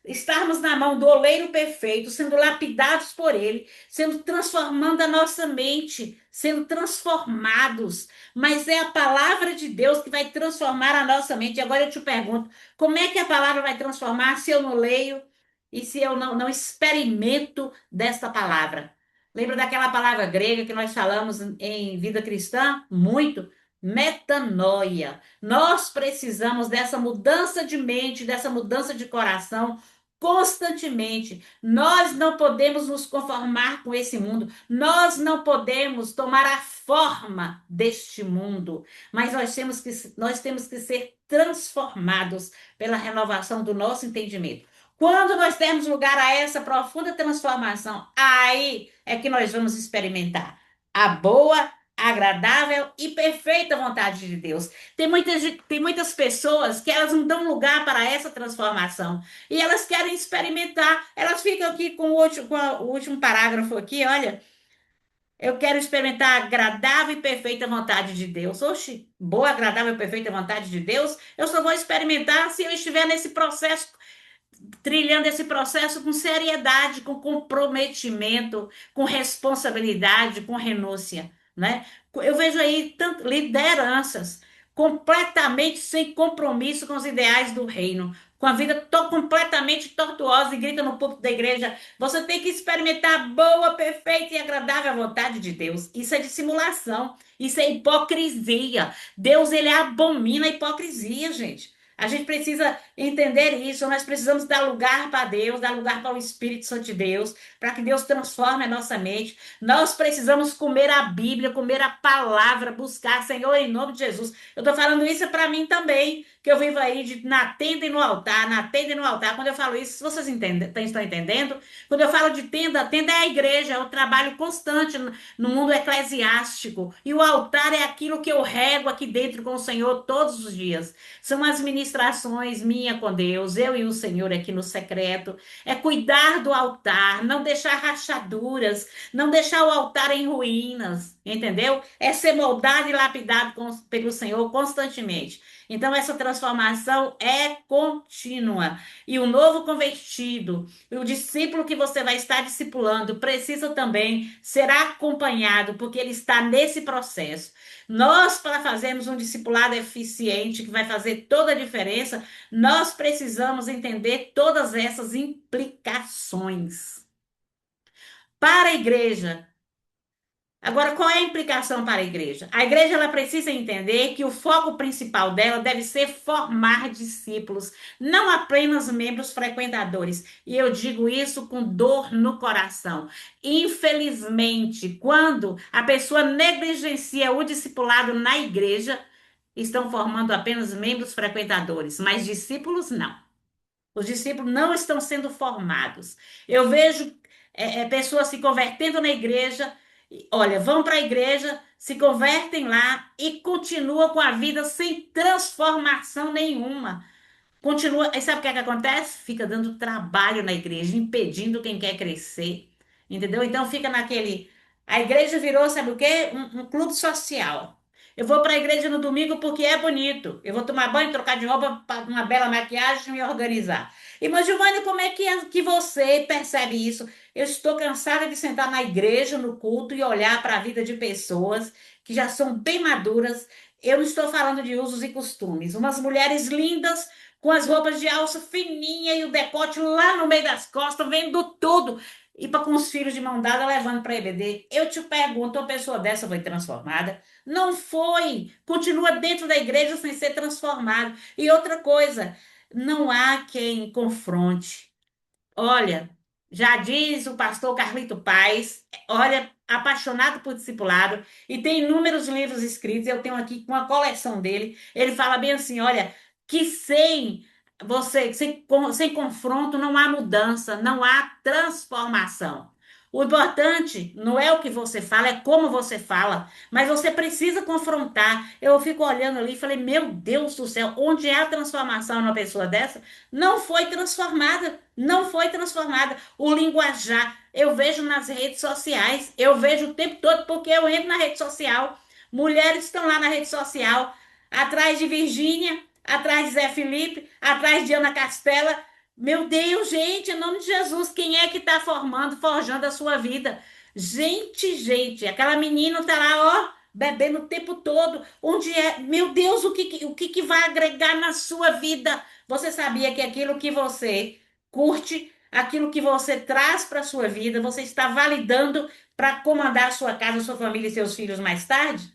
estarmos na mão do oleiro perfeito, sendo lapidados por ele, sendo transformando a nossa mente, sendo transformados. Mas é a palavra de Deus que vai transformar a nossa mente. E agora eu te pergunto, como é que a palavra vai transformar se eu não leio e se eu não experimento desta palavra? Lembra daquela palavra grega que nós falamos em vida cristã? Muito. Metanoia. Nós precisamos dessa mudança de mente, dessa mudança de coração constantemente. Nós não podemos nos conformar com esse mundo, nós não podemos tomar a forma deste mundo, mas nós temos que ser transformados pela renovação do nosso entendimento. Quando nós temos lugar a essa profunda transformação, aí é que nós vamos experimentar a boa, agradável e perfeita vontade de Deus. Tem muitas pessoas que elas não dão lugar para essa transformação e elas querem experimentar. Elas ficam aqui com o último parágrafo aqui, olha. Eu quero experimentar a agradável e perfeita vontade de Deus. Oxe, boa, agradável e perfeita vontade de Deus. Eu só vou experimentar se eu estiver nesse processo, trilhando esse processo com seriedade, com comprometimento, com responsabilidade, com renúncia, né? Eu vejo aí lideranças completamente sem compromisso com os ideais do reino, com a vida completamente tortuosa e grita no púlpito da igreja: você tem que experimentar a boa, perfeita e agradável vontade de Deus. Isso é dissimulação, isso é hipocrisia. Deus, ele abomina a hipocrisia, gente. A gente precisa entender isso. Nós precisamos dar lugar para Deus, dar lugar para o Espírito Santo de Deus, para que Deus transforme a nossa mente. Nós precisamos comer a Bíblia, comer a palavra, buscar, Senhor, em nome de Jesus. Eu estou falando isso para mim também, que eu vivo aí na tenda e no altar, na tenda e no altar. Quando eu falo isso, se vocês estão entendendo? Quando eu falo de tenda, a tenda é a igreja, é o trabalho constante no mundo eclesiástico. E o altar é aquilo que eu rego aqui dentro com o Senhor todos os dias. São as ministrações minha com Deus, eu e o Senhor aqui no secreto. É cuidar do altar, não deixar rachaduras, não deixar o altar em ruínas, entendeu? É ser moldado e lapidado pelo Senhor constantemente. Então, essa transformação é contínua. E o novo convertido, o discípulo que você vai estar discipulando, precisa também ser acompanhado, porque ele está nesse processo. Nós, para fazermos um discipulado eficiente, que vai fazer toda a diferença, nós precisamos entender todas essas implicações. Para a igreja, agora, qual é a implicação para a igreja? A igreja ela precisa entender que o foco principal dela deve ser formar discípulos, não apenas membros frequentadores. E eu digo isso com dor no coração. Infelizmente, quando a pessoa negligencia o discipulado na igreja, estão formando apenas membros frequentadores, mas discípulos não. Os discípulos não estão sendo formados. Eu vejo pessoas se convertendo na igreja, olha, vão para a igreja, se convertem lá e continuam com a vida sem transformação nenhuma. Continua. E sabe o que é que acontece? Fica dando trabalho na igreja, impedindo quem quer crescer. Entendeu? Então fica naquele. A igreja virou, sabe o quê? Um clube social. Eu vou para a igreja no domingo porque é bonito. Eu vou tomar banho, trocar de roupa, uma bela maquiagem e me organizar. E, mas, Giovanni, como é que você percebe isso? Eu estou cansada de sentar na igreja, no culto, e olhar para a vida de pessoas que já são bem maduras. Eu não estou falando de usos e costumes. Umas mulheres lindas com as roupas de alça fininha e o decote lá no meio das costas, vendo tudo. E com os filhos de mão dada levando para EBD. Eu te pergunto, uma pessoa dessa foi transformada? Não foi. Continua dentro da igreja sem ser transformado. E outra coisa, não há quem confronte. Olha, já diz o pastor Carlito Paes, olha, apaixonado por discipulado, e tem inúmeros livros escritos, eu tenho aqui uma coleção dele. Ele fala bem assim: olha, que sem confronto não há mudança, não há transformação. O importante não é o que você fala, é como você fala, mas você precisa confrontar. Eu fico olhando ali e falei: meu Deus do céu, onde é a transformação numa pessoa dessa? Não foi transformada, não foi transformada. O linguajar, eu vejo nas redes sociais, eu vejo o tempo todo, porque eu entro na rede social. Mulheres estão lá na rede social, atrás de Virgínia, atrás de Zé Felipe, atrás de Ana Castela. Meu Deus, gente, em nome de Jesus, quem é que está formando, forjando a sua vida? Gente, aquela menina está lá, ó, bebendo o tempo todo. Onde é? Meu Deus, o que vai agregar na sua vida? Você sabia que aquilo que você curte, aquilo que você traz para a sua vida, você está validando para comandar a sua casa, a sua família e seus filhos mais tarde?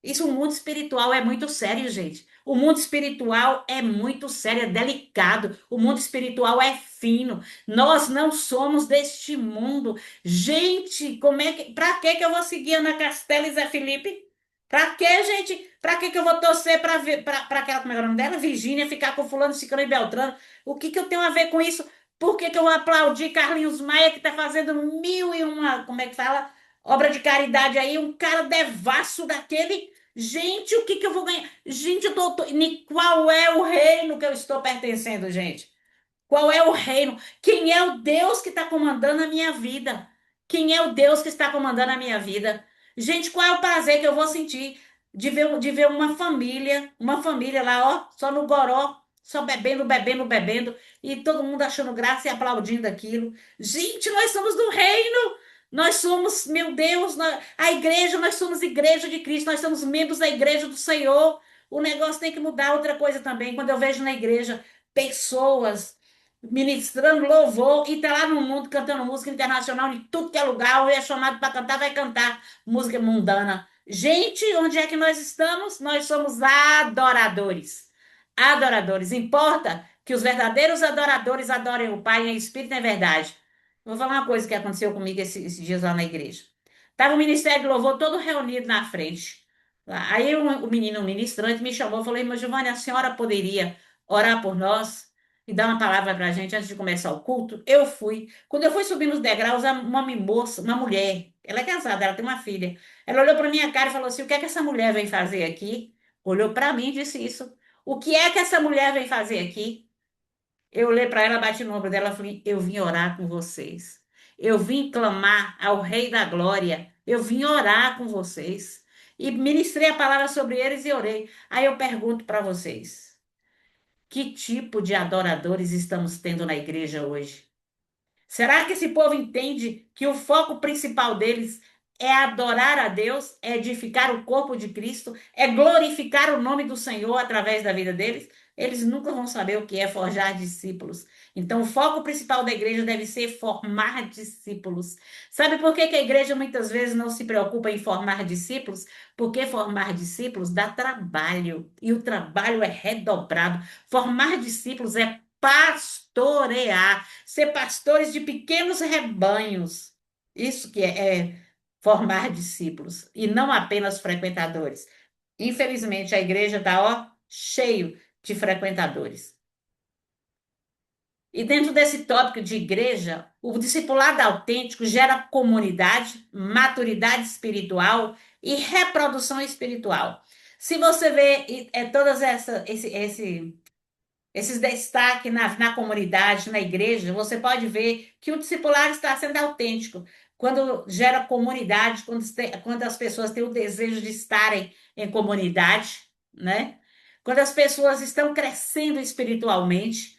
Isso, o mundo espiritual é muito sério, gente. O mundo espiritual é muito sério, é delicado. O mundo espiritual é fino. Nós não somos deste mundo. Gente, como é que, para que eu vou seguir Ana Castela e Zé Felipe? Para que, gente? Para que eu vou torcer para ver para aquela, como é o nome dela? Virgínia ficar com fulano, ciclano e Beltrano? O que eu tenho a ver com isso? Por que eu vou aplaudir Carlinhos Maia que está fazendo mil e uma, como é que fala? Obra de caridade aí, um cara devasso daquele. Gente, o que eu vou ganhar? Gente, qual é o reino que eu estou pertencendo, gente? Qual é o reino? Quem é o Deus que está comandando a minha vida? Quem é o Deus que está comandando a minha vida? Gente, qual é o prazer que eu vou sentir de ver uma família lá, ó, só no goró, só bebendo, bebendo, bebendo, e todo mundo achando graça e aplaudindo aquilo. Gente, nós somos do reino. Nós somos, meu Deus, a igreja, nós somos igreja de Cristo, nós somos membros da igreja do Senhor. O negócio tem que mudar. Outra coisa também, quando eu vejo na igreja pessoas ministrando louvor e tá lá no mundo cantando música internacional em tudo que é lugar, ou é chamado para cantar, vai cantar música mundana. Gente, onde é que nós estamos? Nós somos adoradores. Adoradores. Importa que os verdadeiros adoradores adorem o Pai em espírito e em verdade. Vou falar uma coisa que aconteceu comigo esses dias lá na igreja. Tava o ministério de louvor todo reunido na frente. Aí o menino, o ministrante, me chamou e falou: Irmã Giovanni, a senhora poderia orar por nós e dar uma palavra para a gente antes de começar o culto? Eu fui. Quando eu fui subir nos degraus, uma moça, uma mulher, ela é casada, ela tem uma filha. Ela olhou para minha cara e falou assim: O que é que essa mulher vem fazer aqui? Olhou para mim e disse isso. O que é que essa mulher vem fazer aqui? Eu olhei para ela, bati no ombro dela e falei: Eu vim orar com vocês. Eu vim clamar ao Rei da Glória. Eu vim orar com vocês. E ministrei a palavra sobre eles e orei. Aí eu pergunto para vocês: que tipo de adoradores estamos tendo na igreja hoje? Será que esse povo entende que o foco principal deles é adorar a Deus, é edificar o corpo de Cristo, é glorificar o nome do Senhor através da vida deles? Eles nunca vão saber o que é forjar discípulos. Então, o foco principal da igreja deve ser formar discípulos. Sabe por que que a igreja muitas vezes não se preocupa em formar discípulos? Porque formar discípulos dá trabalho e o trabalho é redobrado. Formar discípulos é pastorear, ser pastores de pequenos rebanhos. Isso que é formar discípulos e não apenas frequentadores. Infelizmente, a igreja está, ó, cheio de frequentadores. E dentro desse tópico de igreja, o discipulado autêntico gera comunidade, maturidade espiritual e reprodução espiritual. Se você vê todas esses destaques na comunidade, na igreja, você pode ver que o discipulado está sendo autêntico. Quando gera comunidade, quando as pessoas têm o desejo de estarem em comunidade, né? Quando as pessoas estão crescendo espiritualmente,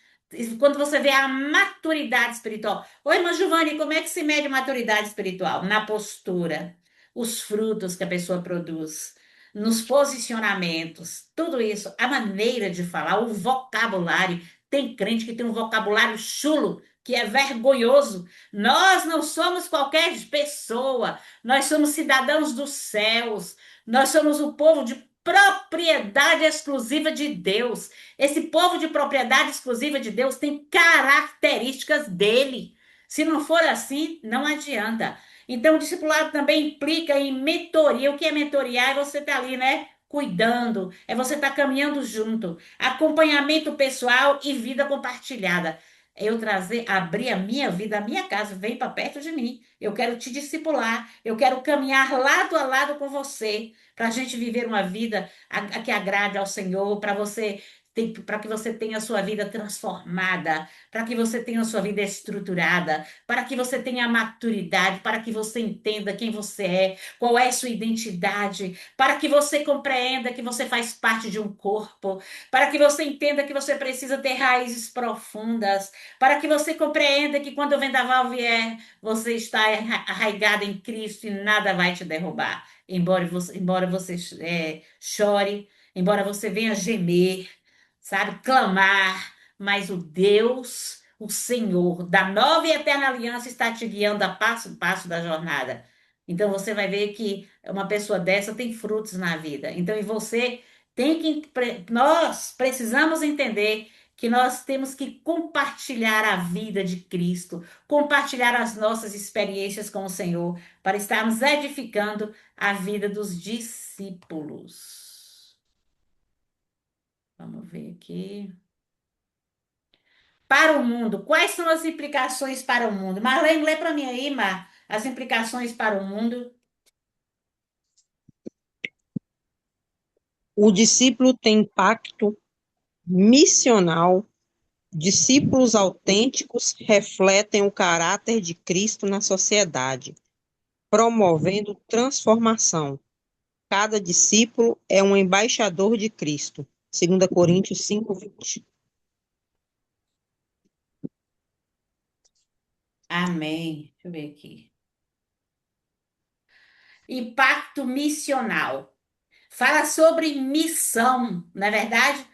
quando você vê a maturidade espiritual. Oi, irmã Giovanni, como é que se mede maturidade espiritual? Na postura, os frutos que a pessoa produz, nos posicionamentos, tudo isso, a maneira de falar, o vocabulário. Tem crente que tem um vocabulário chulo, que é vergonhoso. Nós não somos qualquer pessoa, nós somos cidadãos dos céus, nós somos o povo de propriedade exclusiva de Deus. Esse povo de propriedade exclusiva de Deus tem características dele. Se não for assim, não adianta. Então, o discipulado também implica em mentoria. O que é mentoriar? É você estar ali, né? Cuidando, é você estar caminhando junto. Acompanhamento pessoal e vida compartilhada. Eu trazer, abrir a minha vida, a minha casa, vem para perto de mim. Eu quero te discipular, eu quero caminhar lado a lado com você, para a gente viver uma vida que agrade ao Senhor, para que você tenha a sua vida transformada, para que você tenha a sua vida estruturada, para que você tenha a maturidade, para que você entenda quem você é, qual é a sua identidade, para que você compreenda que você faz parte de um corpo, para que você entenda que você precisa ter raízes profundas, para que você compreenda que quando o vendaval vier, você está arraigado em Cristo e nada vai te derrubar. Embora você chore, embora você venha gemer, sabe, clamar, mas o Deus, o Senhor da nova e eterna aliança está te guiando a passo da jornada. Então você vai ver que uma pessoa dessa tem frutos na vida. Então, e você tem que, nós precisamos entender que nós temos que compartilhar a vida de Cristo, compartilhar as nossas experiências com o Senhor, para estarmos edificando a vida dos discípulos. Vamos ver aqui. Para o mundo, quais são as implicações para o mundo? Marlene, lê para mim aí, Mar, as implicações para o mundo. O discípulo tem impacto missional. Discípulos autênticos refletem o caráter de Cristo na sociedade, promovendo transformação. Cada discípulo é um embaixador de Cristo. 2 Coríntios 5:20. Amém. Deixa eu ver aqui. Impacto missional. Fala sobre missão, não é verdade?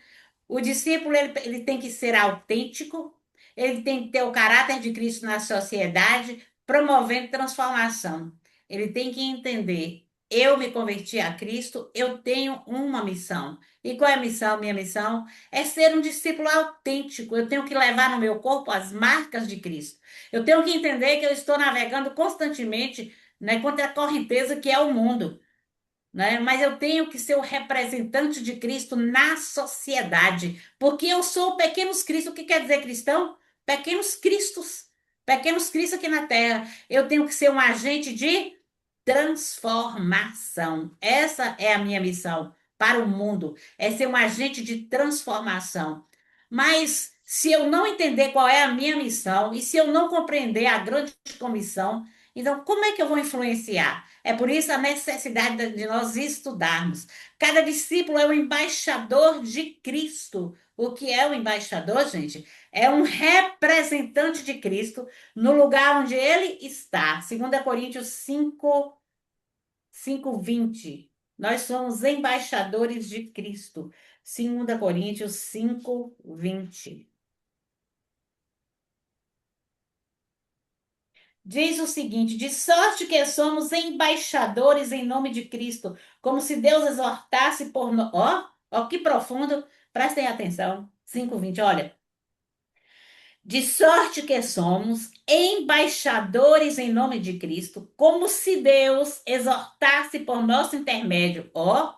O discípulo ele tem que ser autêntico, ele tem que ter o caráter de Cristo na sociedade, promovendo transformação. Ele tem que entender: eu me converti a Cristo, eu tenho uma missão. E qual é a missão? Minha missão é ser um discípulo autêntico. Eu tenho que levar no meu corpo as marcas de Cristo. Eu tenho que entender que eu estou navegando constantemente, né, contra a correnteza que é o mundo, né? Mas eu tenho que ser o representante de Cristo na sociedade, porque eu sou pequenos Cristo. O que quer dizer cristão? Pequenos Cristos aqui na terra. Eu tenho que ser um agente de transformação. Essa é a minha missão para o mundo, é ser um agente de transformação. Mas se eu não entender qual é a minha missão e se eu não compreender a grande comissão, então como é que eu vou influenciar? É por isso a necessidade de nós estudarmos. Cada discípulo é um embaixador de Cristo. O que é o embaixador, gente? É um representante de Cristo no lugar onde ele está. 2 Coríntios 5:20. Nós somos embaixadores de Cristo. 2 Coríntios 5:20. Diz o seguinte: de sorte que somos embaixadores em nome de Cristo, como se Deus exortasse por nós. Ó, que profundo, prestem atenção. 5:20, olha. De sorte que somos embaixadores em nome de Cristo, como se Deus exortasse por nosso intermédio. Ó,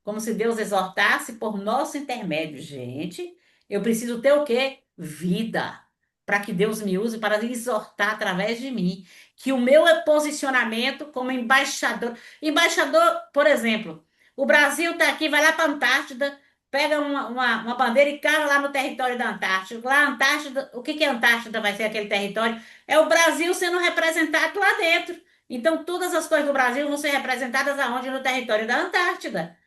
como se Deus exortasse por nosso intermédio. Gente, eu preciso ter o quê? Vida. Para que Deus me use para exortar através de mim. Que o meu posicionamento como embaixador. Embaixador, por exemplo, o Brasil está aqui, vai lá para a Antártida, pega uma bandeira e cava lá no território da Antártida. Lá, a Antártida, o que que a Antártida vai ser aquele território? É o Brasil sendo representado lá dentro. Então, todas as coisas do Brasil vão ser representadas aonde? No território da Antártida.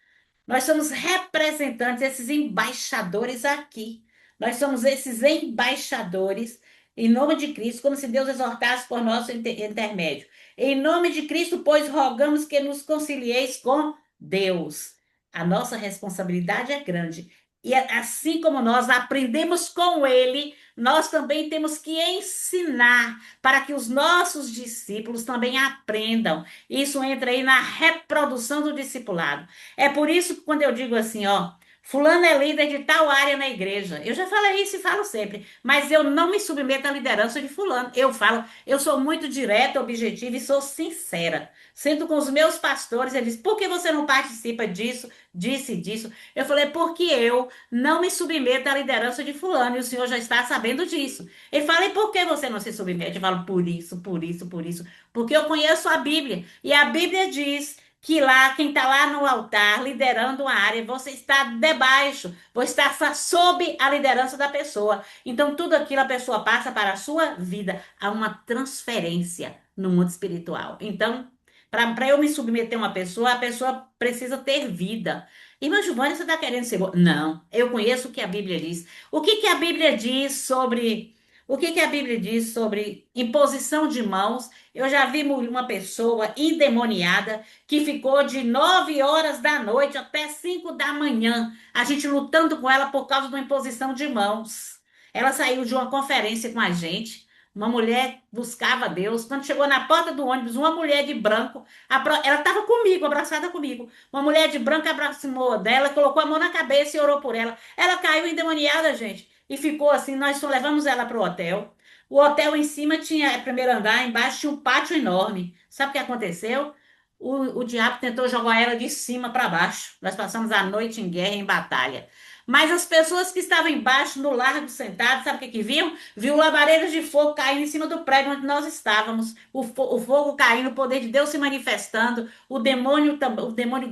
Nós somos representantes, esses embaixadores aqui. Nós somos esses embaixadores em nome de Cristo, como se Deus exortasse por nosso intermédio. Em nome de Cristo, pois rogamos que nos concilieis com Deus. A nossa responsabilidade é grande. E assim como nós aprendemos com Ele, nós também temos que ensinar para que os nossos discípulos também aprendam. Isso entra aí na reprodução do discipulado. É por isso que quando eu digo assim, ó, fulano é líder de tal área na igreja, eu já falei isso e falo sempre, mas eu não me submeto à liderança de fulano. Eu falo, eu sou muito direta, objetiva e sou sincera. Sendo com os meus pastores, eles, por que você não participa disso, disse disso? Eu falei, porque eu não me submeto à liderança de fulano e o senhor já está sabendo disso. Ele fala, e por que você não se submete? Eu falo, por isso, por isso, por isso. Porque eu conheço a Bíblia e a Bíblia diz que lá, quem está lá no altar liderando uma área, você está debaixo, você está sob a liderança da pessoa. Então, tudo aquilo a pessoa passa para a sua vida. Há uma transferência no mundo espiritual. Então, para eu me submeter a uma pessoa, a pessoa precisa ter vida. Irmã Giovana, você está querendo ser boa? Não, eu conheço o que a Bíblia diz. O que que a Bíblia diz sobre. O que que a Bíblia diz sobre imposição de mãos? Eu já vi uma pessoa endemoniada que ficou de 9 horas da noite até 5 da manhã, a gente lutando com ela por causa de uma imposição de mãos. Ela saiu de uma conferência com a gente, Uma mulher buscava Deus. Quando chegou na porta do ônibus, uma mulher de branco, ela estava comigo, abraçada comigo. Uma mulher de branco aproximou dela, colocou a mão na cabeça e orou por ela. Ela caiu endemoniada, gente, e ficou assim. Nós só levamos ela para o hotel. O hotel em cima tinha primeiro andar, embaixo tinha um pátio enorme. Sabe o que aconteceu? O diabo tentou jogar ela de cima para baixo. Nós passamos a noite em guerra, em batalha. Mas as pessoas que estavam embaixo, no largo, sentadas, sabe o que que viam? Viu labaredas de fogo caindo em cima do prédio onde nós estávamos. O fogo caindo, o poder de Deus se manifestando, o demônio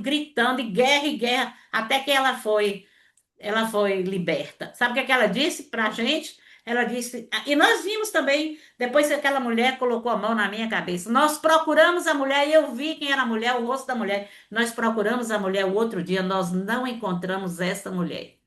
gritando, e guerra, até que ela foi liberta. Sabe o que é que ela disse pra gente? Ela disse, e nós vimos também, depois que aquela mulher colocou a mão na minha cabeça, nós procuramos a mulher e eu vi quem era a mulher, o rosto da mulher. Nós procuramos a mulher o outro dia, nós não encontramos essa mulher.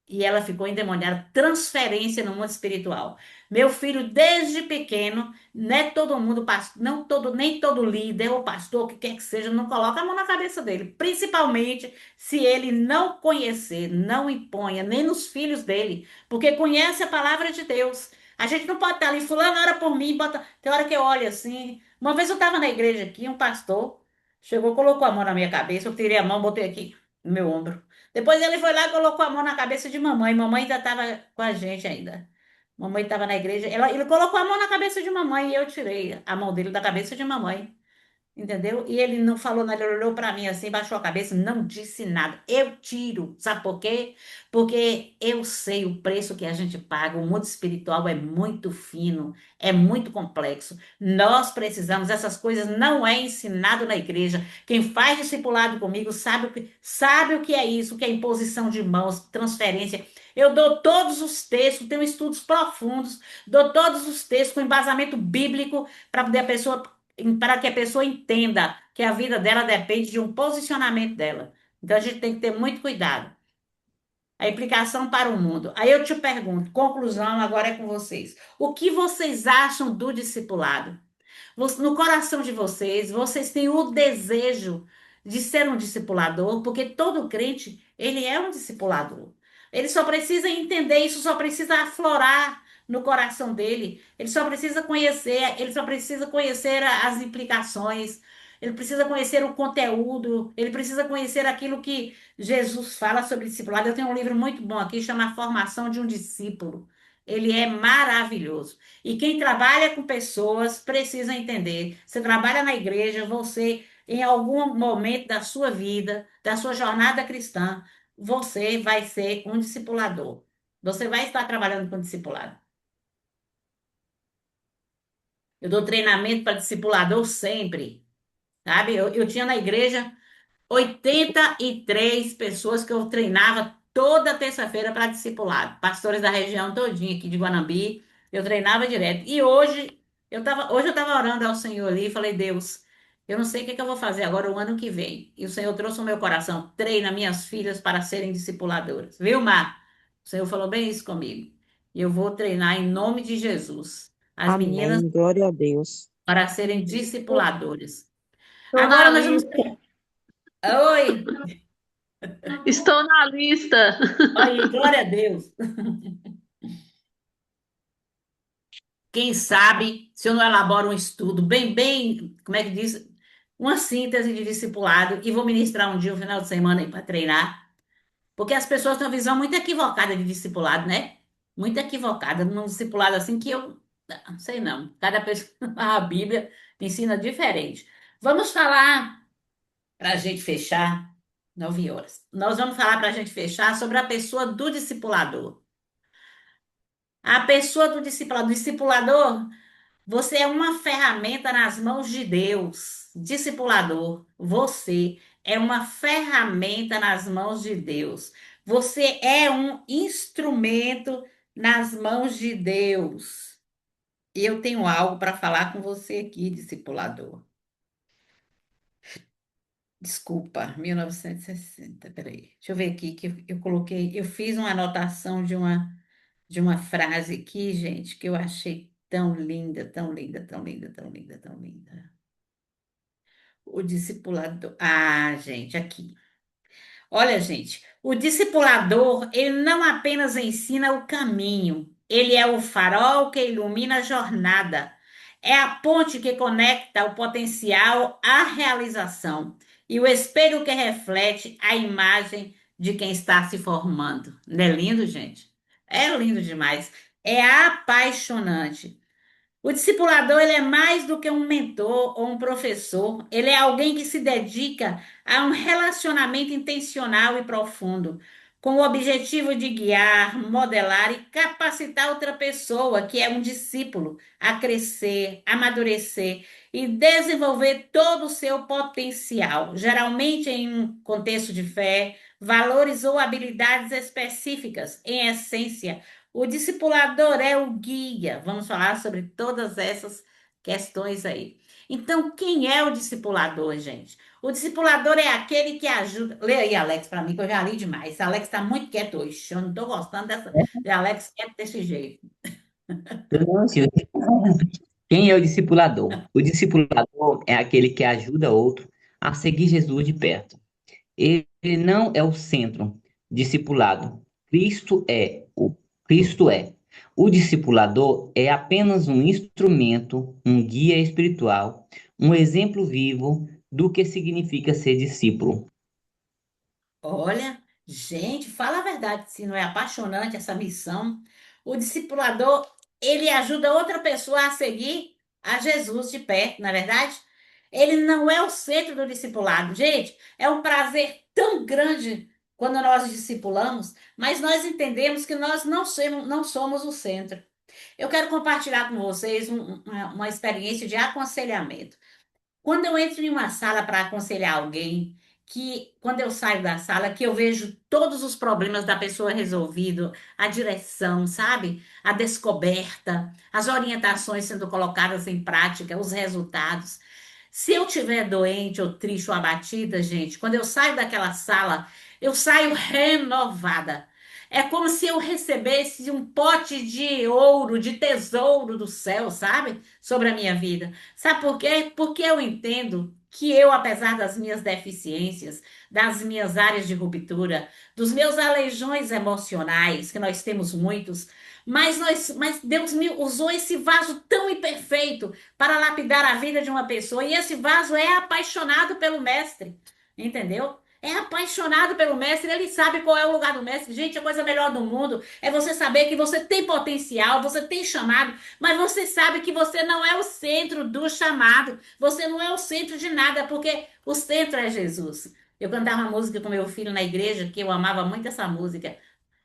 E ela ficou endemoniada, transferência no mundo espiritual. Meu filho, desde pequeno, não é todo mundo, não todo, nem todo líder ou pastor, o que quer que seja, não coloca a mão na cabeça dele. Principalmente se ele não conhecer, não imponha, nem nos filhos dele, porque conhece a palavra de Deus. A gente não pode estar ali, fulano ora por mim, bota. Tem hora que eu olho assim. Uma vez eu estava na igreja aqui, um pastor chegou, colocou a mão na minha cabeça, eu tirei a mão, botei aqui no meu ombro. Depois ele foi lá e colocou a mão na cabeça de mamãe. Mamãe ainda estava com a gente ainda. Mamãe estava na igreja. Ele colocou a mão na cabeça de mamãe e eu tirei a mão dele da cabeça de mamãe. Entendeu? E ele não falou nada, ele olhou para mim assim, baixou a cabeça, não disse nada. Eu tiro, sabe por quê? Porque eu sei o preço que a gente paga. O mundo espiritual é muito fino, é muito complexo. Nós precisamos, essas coisas não é ensinado na igreja. Quem faz discipulado comigo sabe o que é isso, o que é imposição de mãos, transferência. Eu dou todos os textos, tenho estudos profundos, dou todos os textos com embasamento bíblico para poder a pessoa para que a pessoa entenda que a vida dela depende de um posicionamento dela. Então a gente tem que ter muito cuidado. A implicação para o mundo. Aí eu te pergunto, conclusão agora é com vocês. O que vocês acham do discipulado? No coração de vocês, vocês têm o desejo de ser um discipulador, porque todo crente, ele é um discipulador. Ele só precisa entender isso, só precisa aflorar no coração dele. Ele só precisa conhecer as implicações. Ele precisa conhecer o conteúdo, ele precisa conhecer aquilo que Jesus fala sobre discipulado. Eu tenho um livro muito bom aqui, chama A Formação de um Discípulo. Ele é maravilhoso. E quem trabalha com pessoas precisa entender. Você trabalha na igreja, você, em algum momento da sua vida, da sua jornada cristã, você vai ser um discipulador. Você vai estar trabalhando com discipulado. Eu dou treinamento para discipulador sempre, sabe? Eu tinha na igreja 83 pessoas que eu treinava toda terça-feira para discipulado. Pastores da região todinha aqui de Guanambi, eu treinava direto. E hoje eu estava orando ao Senhor ali e falei, Deus, eu não sei o que que eu vou fazer agora o ano que vem. E o Senhor trouxe no meu coração, treina minhas filhas para serem discipuladoras. Viu, Mar? O Senhor falou bem isso comigo. E eu vou treinar em nome de Jesus as meninas Amém. Glória a Deus. para serem discipuladoras. Estou na Agora nós vamos. lista. Oi! Estou na lista. Aí, glória a Deus. Quem sabe, se eu não elaboro um estudo bem, como é que diz? Uma síntese de discipulado e vou ministrar um dia, um final de semana aí para treinar. Porque as pessoas têm uma visão muito equivocada de discipulado, né? Muito equivocada num discipulado assim que eu não sei não. Cada pessoa, a Bíblia ensina diferente. Vamos falar para a gente fechar, 9 horas. Nós vamos falar para a gente fechar sobre a pessoa do discipulador. A pessoa do discipulador, você é uma ferramenta nas mãos de Deus. Discipulador, você é uma ferramenta nas mãos de Deus. Você é um instrumento nas mãos de Deus. E eu tenho algo para falar com você aqui, discipulador. Desculpa, 1960, peraí. Deixa eu ver aqui que eu coloquei, eu fiz uma anotação de uma frase aqui, gente, que eu achei tão linda, tão linda, tão linda, tão linda, tão linda. O discipulador. Ah, gente, aqui. Olha, gente, o discipulador, ele não apenas ensina o caminho, Ele é o farol que ilumina a jornada. É a ponte que conecta o potencial à realização. E o espelho que reflete a imagem de quem está se formando. Não é lindo, gente? É lindo demais. É apaixonante. O discipulador, ele é mais do que um mentor ou um professor. Ele é alguém que se dedica a um relacionamento intencional e profundo, com o objetivo de guiar, modelar e capacitar outra pessoa, que é um discípulo, a crescer, amadurecer e desenvolver todo o seu potencial, geralmente em um contexto de fé, valores ou habilidades específicas. Em essência, o discipulador é o guia. Vamos falar sobre todas essas questões aí. Então, quem é o discipulador, gente? O discipulador é aquele que ajuda. Lê aí, Alex, para mim, que eu já li demais. Alex está muito quieto hoje. Eu não estou gostando de Alex quieto desse jeito. Então, senhor, quem é o discipulador? O discipulador é aquele que ajuda outro a seguir Jesus de perto. Ele não é o centro discipulado. Cristo é. O Cristo é. O discipulador é apenas um instrumento, um guia espiritual, um exemplo vivo do que significa ser discípulo. Olha, gente, fala a verdade, se não é apaixonante essa missão. O discipulador, ele ajuda outra pessoa a seguir a Jesus de perto, na verdade? Ele não é o centro do discipulado. Gente, é um prazer tão grande quando nós discipulamos, mas nós entendemos que nós não somos o centro. Eu quero compartilhar com vocês uma experiência de aconselhamento. Quando eu entro em uma sala para aconselhar alguém, que quando eu saio da sala, que eu vejo todos os problemas da pessoa resolvido, a direção, sabe? A descoberta, as orientações sendo colocadas em prática, os resultados. Se eu tiver doente ou triste ou abatida, gente, quando eu saio daquela sala, eu saio renovada. É como se eu recebesse um pote de ouro, de tesouro do céu, sabe? Sobre a minha vida. Sabe por quê? Porque eu entendo que eu, apesar das minhas deficiências, das minhas áreas de ruptura, dos meus aleijões emocionais, que nós temos muitos, mas Deus me usou esse vaso tão imperfeito para lapidar a vida de uma pessoa, e esse vaso é apaixonado pelo mestre, entendeu? É apaixonado pelo mestre, ele sabe qual é o lugar do mestre. Gente, a coisa melhor do mundo é você saber que você tem potencial, você tem chamado, mas você sabe que você não é o centro do chamado. Você não é o centro de nada, porque o centro é Jesus. Eu cantava uma música com meu filho na igreja, que eu amava muito essa música.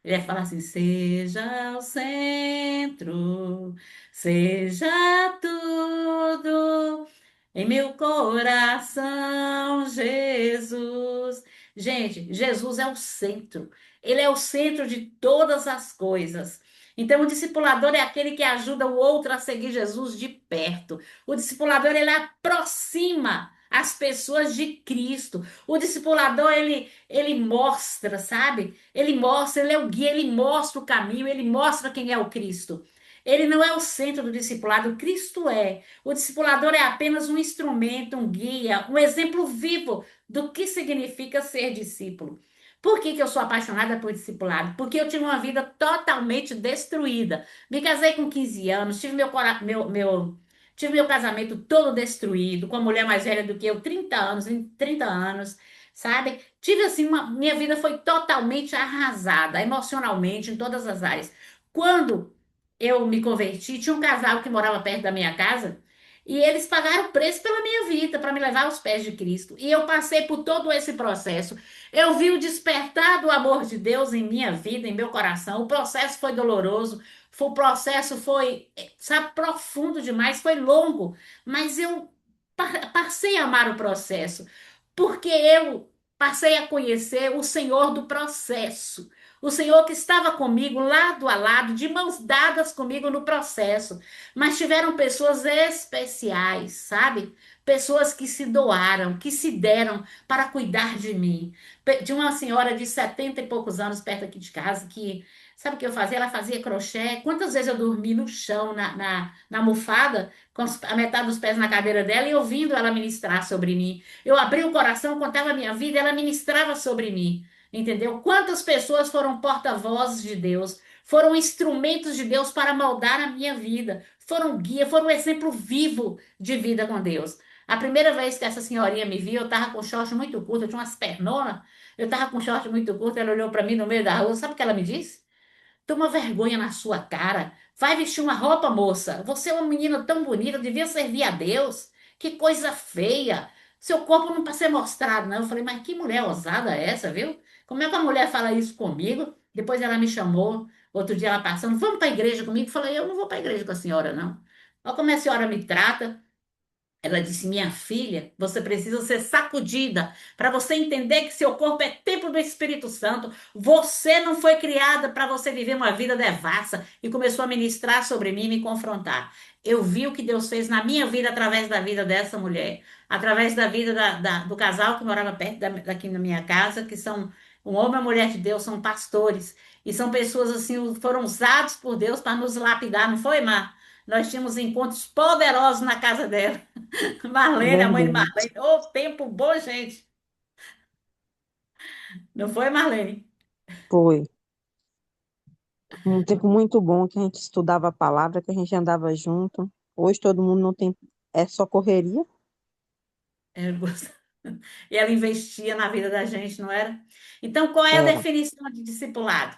Ele ia falar assim: seja o centro, seja tudo em meu coração, Jesus. Gente, Jesus é o centro. Ele é o centro de todas as coisas. Então, o discipulador é aquele que ajuda o outro a seguir Jesus de perto. O discipulador, ele aproxima as pessoas de Cristo. O discipulador, ele mostra, sabe? Ele mostra, ele é o guia, ele mostra o caminho, ele mostra quem é o Cristo. Ele não é o centro do discipulado, Cristo é. O discipulador é apenas um instrumento, um guia, um exemplo vivo do que significa ser discípulo. Por que eu sou apaixonada por discipulado? Porque eu tive uma vida totalmente destruída. Me casei com 15 anos, tive meu casamento todo destruído, com uma mulher mais velha do que eu, 30 anos, em 30 anos, sabe? Tive assim, minha vida foi totalmente arrasada, emocionalmente, em todas as áreas. Quando eu me converti, tinha um casal que morava perto da minha casa e eles pagaram o preço pela minha vida, para me levar aos pés de Cristo. E eu passei por todo esse processo. Eu vi o despertar do amor de Deus em minha vida, em meu coração. O processo foi doloroso, o processo foi, sabe, profundo demais, foi longo, mas eu passei a amar o processo, porque eu passei a conhecer o Senhor do processo. O Senhor que estava comigo lado a lado, de mãos dadas comigo no processo. Mas tiveram pessoas especiais, sabe? Pessoas que se doaram, que se deram para cuidar de mim. De uma senhora de 70 e poucos anos perto aqui de casa, que, sabe o que eu fazia? Ela fazia crochê. Quantas vezes eu dormi no chão, na almofada, com a metade dos pés na cadeira dela e ouvindo ela ministrar sobre mim. Eu abri o coração, contava a minha vida, ela ministrava sobre mim. Entendeu? Quantas pessoas foram porta-vozes de Deus, foram instrumentos de Deus para moldar a minha vida, foram guia, foram um exemplo vivo de vida com Deus. A primeira vez que essa senhorinha me viu, eu estava com short muito curto, eu tinha umas pernonas, eu estava com short muito curto, ela olhou para mim no meio da rua, sabe o que ela me disse? Toma vergonha na sua cara. Vai vestir uma roupa, moça. Você é uma menina tão bonita, devia servir a Deus. Que coisa feia. Seu corpo não para ser mostrado, não. Eu falei, mas que mulher ousada é essa, viu? Como é que a mulher fala isso comigo? Depois ela me chamou, outro dia ela passando, vamos para a igreja comigo? Eu falei, eu não vou para a igreja com a senhora, não. Olha como a senhora me trata. Ela disse: Minha filha, você precisa ser sacudida para você entender que seu corpo é templo do Espírito Santo. Você não foi criada para você viver uma vida devassa. E começou a ministrar sobre mim e me confrontar. Eu vi o que Deus fez na minha vida através da vida dessa mulher, através da vida do casal que morava perto daqui na minha casa, que são um homem e uma mulher de Deus, são pastores. E são pessoas assim, foram usados por Deus para nos lapidar, não foi, Mar? Nós tínhamos encontros poderosos na casa dela. Marlene, a mãe de Verdade. Marlene. Ô, tempo bom, gente. Não foi, Marlene? Foi um tempo muito bom que a gente estudava a palavra, que a gente andava junto. Hoje todo mundo não tem, é só correria. É, e ela investia na vida da gente, não era? Então, qual é a Era. definição de discipulado?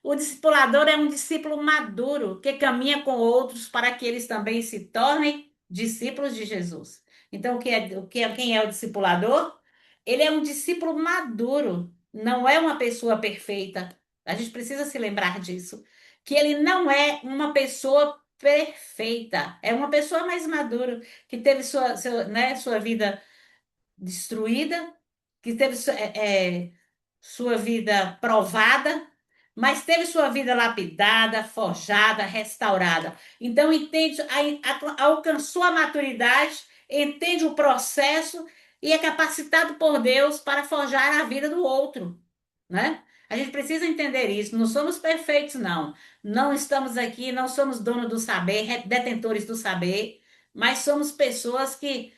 O discipulador é um discípulo maduro que caminha com outros para que eles também se tornem discípulos de Jesus. Então, quem é o discipulador? Ele é um discípulo maduro, não é uma pessoa perfeita. A gente precisa se lembrar disso, que ele não é uma pessoa perfeita, é uma pessoa mais madura, que teve sua vida destruída, que teve sua vida provada, mas teve sua vida lapidada, forjada, restaurada. Então, entende, alcançou a maturidade, entende o processo e é capacitado por Deus para forjar a vida do outro, né? A gente precisa entender isso. Não somos perfeitos, não. Não estamos aqui, não somos donos do saber, detentores do saber, mas somos pessoas que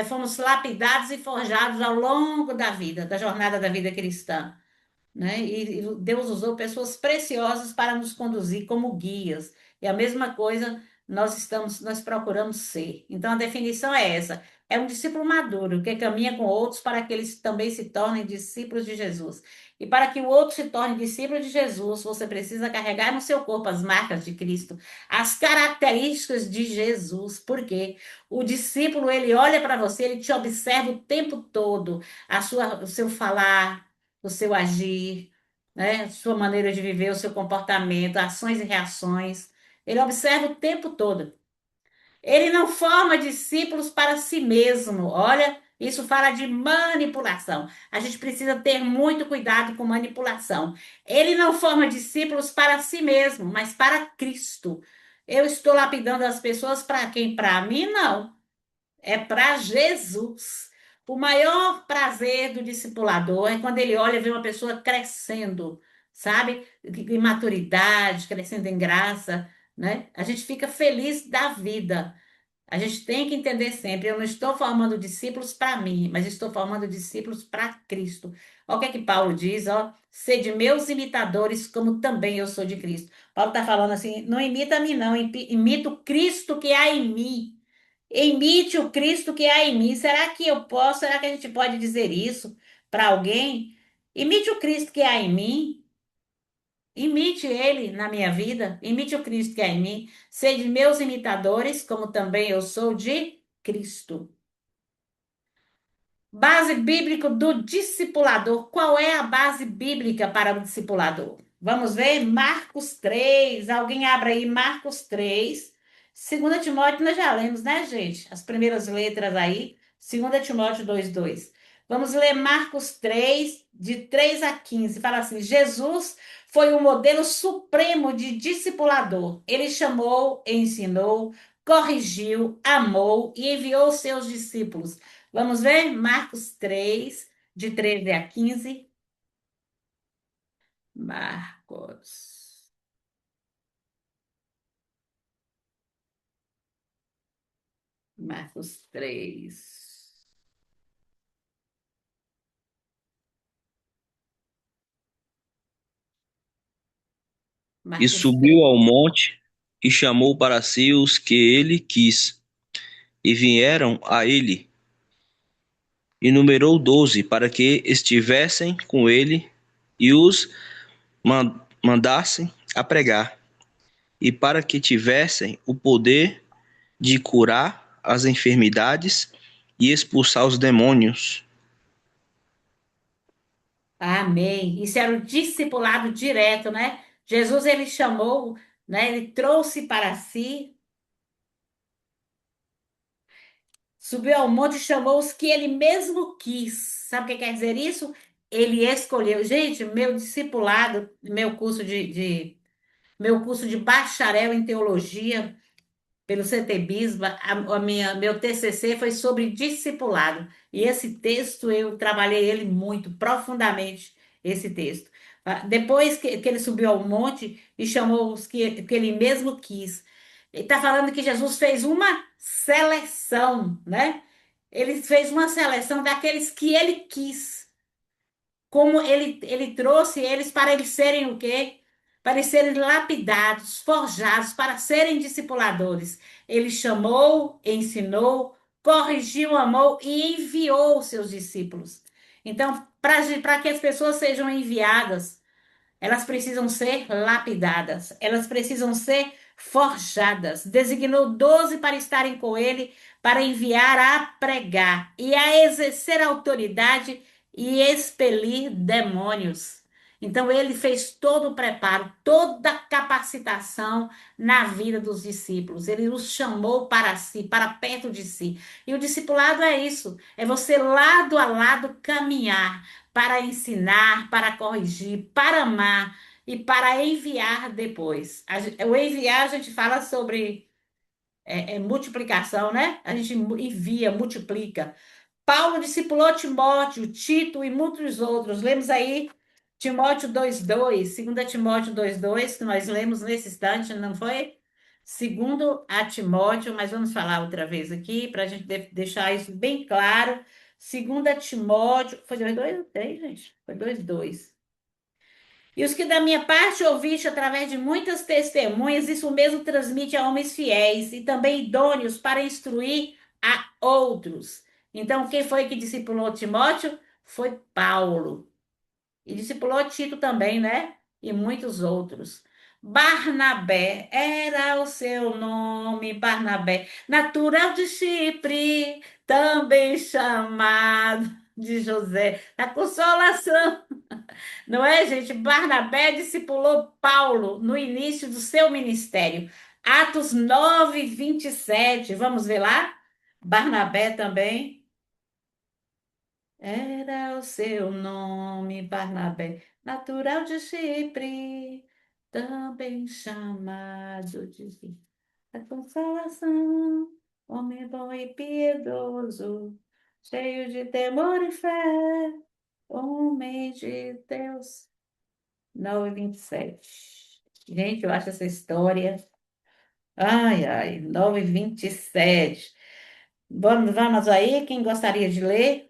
fomos lapidados e forjados ao longo da vida, da jornada da vida cristã, né? E Deus usou pessoas preciosas para nos conduzir como guias. E a mesma coisa nós procuramos ser. Então a definição é essa: é um discípulo maduro que caminha com outros para que eles também se tornem discípulos de Jesus. E para que o outro se torne discípulo de Jesus, você precisa carregar no seu corpo as marcas de Cristo, as características de Jesus. Por quê? O discípulo, ele olha para você, ele te observa o tempo todo, o seu falar, o seu agir, né? Sua maneira de viver, o seu comportamento, ações e reações. Ele observa o tempo todo. Ele não forma discípulos para si mesmo. Olha, isso fala de manipulação. A gente precisa ter muito cuidado com manipulação. Ele não forma discípulos para si mesmo, mas para Cristo. Eu estou lapidando as pessoas para quem? Para mim, não. É para Jesus. O maior prazer do discipulador é quando ele olha e vê uma pessoa crescendo, sabe? Em maturidade, crescendo em graça, né? A gente fica feliz da vida. A gente tem que entender sempre, eu não estou formando discípulos para mim, mas estou formando discípulos para Cristo. Olha o que é que Paulo diz, ó, sede meus imitadores, como também eu sou de Cristo. Paulo está falando assim, não imita a mim não, imita o Cristo que há em mim. Imite o Cristo que há em mim. Será que eu posso? Será que a gente pode dizer isso para alguém? Imite o Cristo que há em mim. Imite ele na minha vida. Imite o Cristo que há em mim. Sede meus imitadores, como também eu sou de Cristo. Base bíblica do discipulador. Qual é a base bíblica para o discipulador? Vamos ver Marcos 3. Alguém abre aí Marcos 3. 2 Timóteo nós já lemos, né, gente? As primeiras letras aí. 2 Timóteo 2:2. Vamos ler Marcos 3, de 3 a 15. Fala assim: Jesus foi o modelo supremo de discipulador. Ele chamou, ensinou, corrigiu, amou e enviou seus discípulos. Vamos ver Marcos 3, de 13 a 15. Marcos. Marcos 3. E Marcos subiu 3. ao monte e chamou para si os que ele quis, e vieram a ele. E numerou 12 para que estivessem com ele e os mandassem a pregar, e para que tivessem o poder de curar as enfermidades e expulsar os demônios. Amém. Isso era o discipulado direto, né? Jesus, ele chamou, né? Ele trouxe para si, subiu ao monte e chamou os que ele mesmo quis. Sabe o que quer dizer isso? Ele escolheu. Gente, meu discipulado, meu curso de bacharel em teologia pelo CETEBISBA, meu TCC foi sobre discipulado. E esse texto eu trabalhei ele muito, profundamente, esse texto. Depois que ele subiu ao monte e chamou os que ele mesmo quis. Ele está falando que Jesus fez uma seleção, né? Ele fez uma seleção daqueles que ele quis. Como ele trouxe eles para eles serem o quê? Para eles serem lapidados, forjados, para serem discipuladores. Ele chamou, ensinou, corrigiu, amou e enviou os seus discípulos. Então, para que as pessoas sejam enviadas, elas precisam ser lapidadas, elas precisam ser forjadas. Designou 12 para estarem com ele, para enviar a pregar e a exercer autoridade e expelir demônios. Então, ele fez todo o preparo, toda a capacitação na vida dos discípulos. Ele os chamou para si, para perto de si. E o discipulado é isso: é você lado a lado caminhar para ensinar, para corrigir, para amar e para enviar depois. O enviar, a gente fala sobre multiplicação, né? A gente envia, multiplica. Paulo discipulou Timóteo, Tito e muitos outros. Lemos aí Timóteo 2:2, 2 Timóteo 2:2, que nós lemos nesse instante, não foi? Segundo a Timóteo, mas vamos falar outra vez aqui, para a gente deixar isso bem claro. Segunda Timóteo, foi 2:2 ou 3, gente? Foi 2:2. E os que da minha parte ouviste através de muitas testemunhas, isso mesmo transmite a homens fiéis e também idôneos para instruir a outros. Então, quem foi que discipulou Timóteo? Foi Paulo. E discipulou Tito também, né? E muitos outros. Barnabé era o seu nome, Barnabé, natural de Chipre, também chamado de José, da Consolação. Não é, gente? Barnabé discipulou Paulo no início do seu ministério. Atos 9:27. Vamos ver lá? Barnabé também. Era o seu nome, Barnabé, natural de Chipre, também chamado de a consolação, homem bom e piedoso, cheio de temor e fé, homem de Deus. 9:27. Gente, eu acho essa história. Ai, ai, 9:27. Vamos aí, quem gostaria de ler?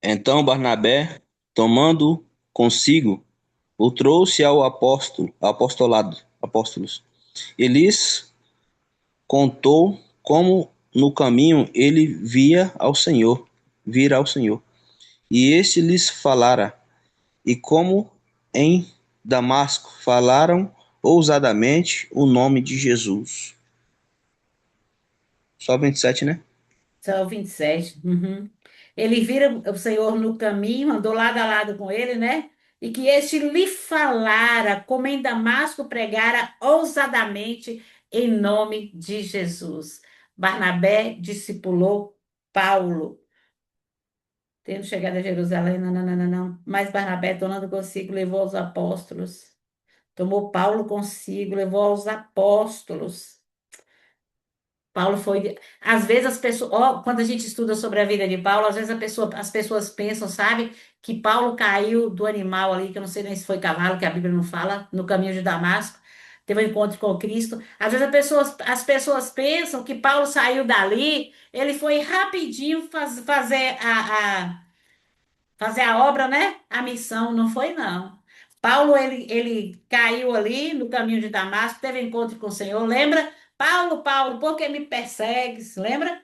Então Barnabé, tomando consigo, o trouxe ao apóstolos. E lhes contou como no caminho ele vira ao Senhor. E este lhes falara, e como em Damasco falaram ousadamente o nome de Jesus. Só 27, né? São 27. Uhum. Ele vira o Senhor no caminho, andou lado a lado com ele, né? E que este lhe falara, como em Damasco pregara ousadamente em nome de Jesus. Barnabé discipulou Paulo. Tendo chegado a Jerusalém, não, não, não, não, não. Mas Barnabé, tomando consigo, levou aos apóstolos. Tomou Paulo consigo, levou aos apóstolos. Paulo foi. Às vezes as pessoas, ó, quando a gente estuda sobre a vida de Paulo, às vezes as pessoas pensam, sabe, que Paulo caiu do animal ali, que eu não sei nem se foi cavalo, que a Bíblia não fala, no caminho de Damasco, teve um encontro com Cristo. Às vezes as pessoas pensam que Paulo saiu dali, ele foi rapidinho fazer a obra, né? A missão. Não foi, não. Paulo, ele caiu ali no caminho de Damasco, teve encontro com o Senhor, lembra? Paulo, Paulo, por que me persegues? Lembra?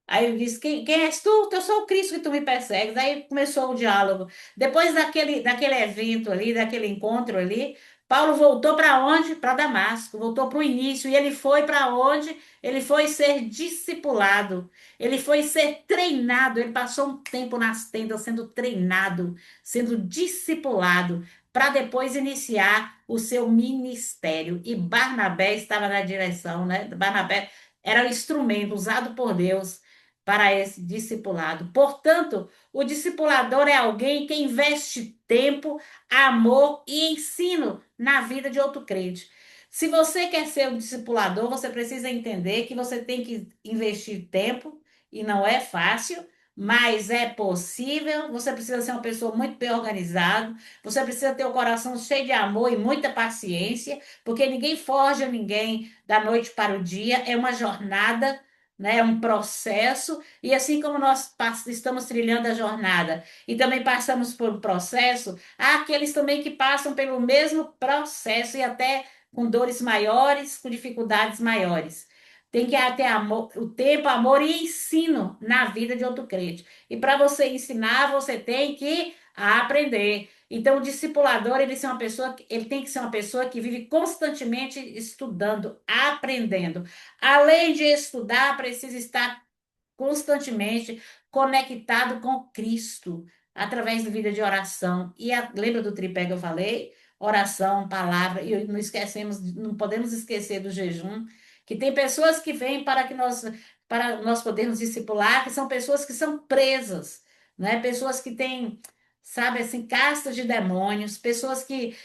Aí ele disse: quem és tu? Eu sou o Cristo que tu me persegues. Aí começou o diálogo. Depois daquele evento ali, daquele encontro ali, Paulo voltou para onde? Para Damasco, voltou para o início. E ele foi para onde? Ele foi ser discipulado, ele foi ser treinado. Ele passou um tempo nas tendas sendo treinado, sendo discipulado, para depois iniciar o seu ministério. E Barnabé estava na direção, né? Barnabé era o instrumento usado por Deus para esse discipulado. Portanto, o discipulador é alguém que investe tempo, amor e ensino na vida de outro crente. Se você quer ser um discipulador, você precisa entender que você tem que investir tempo, e não é fácil, mas é possível. Você precisa ser uma pessoa muito bem organizada, você precisa ter o coração cheio de amor e muita paciência, porque ninguém forja ninguém da noite para o dia, é uma jornada, né? É um processo, e assim como nós estamos trilhando a jornada e também passamos por um processo, há aqueles também que passam pelo mesmo processo e até com dores maiores, com dificuldades maiores. Tem que ter amor, o tempo, amor e ensino na vida de outro crente. E para você ensinar, você tem que aprender. Então, o discipulador, ele tem que ser uma pessoa que vive constantemente estudando, aprendendo. Além de estudar, precisa estar constantemente conectado com Cristo, através da vida de oração. Lembra do tripé que eu falei? Oração, palavra, e não esquecemos, não podemos esquecer do jejum, que tem pessoas que vêm para nós podermos discipular, que são pessoas que são presas, né? Pessoas que têm, sabe, assim, castas de demônios, pessoas que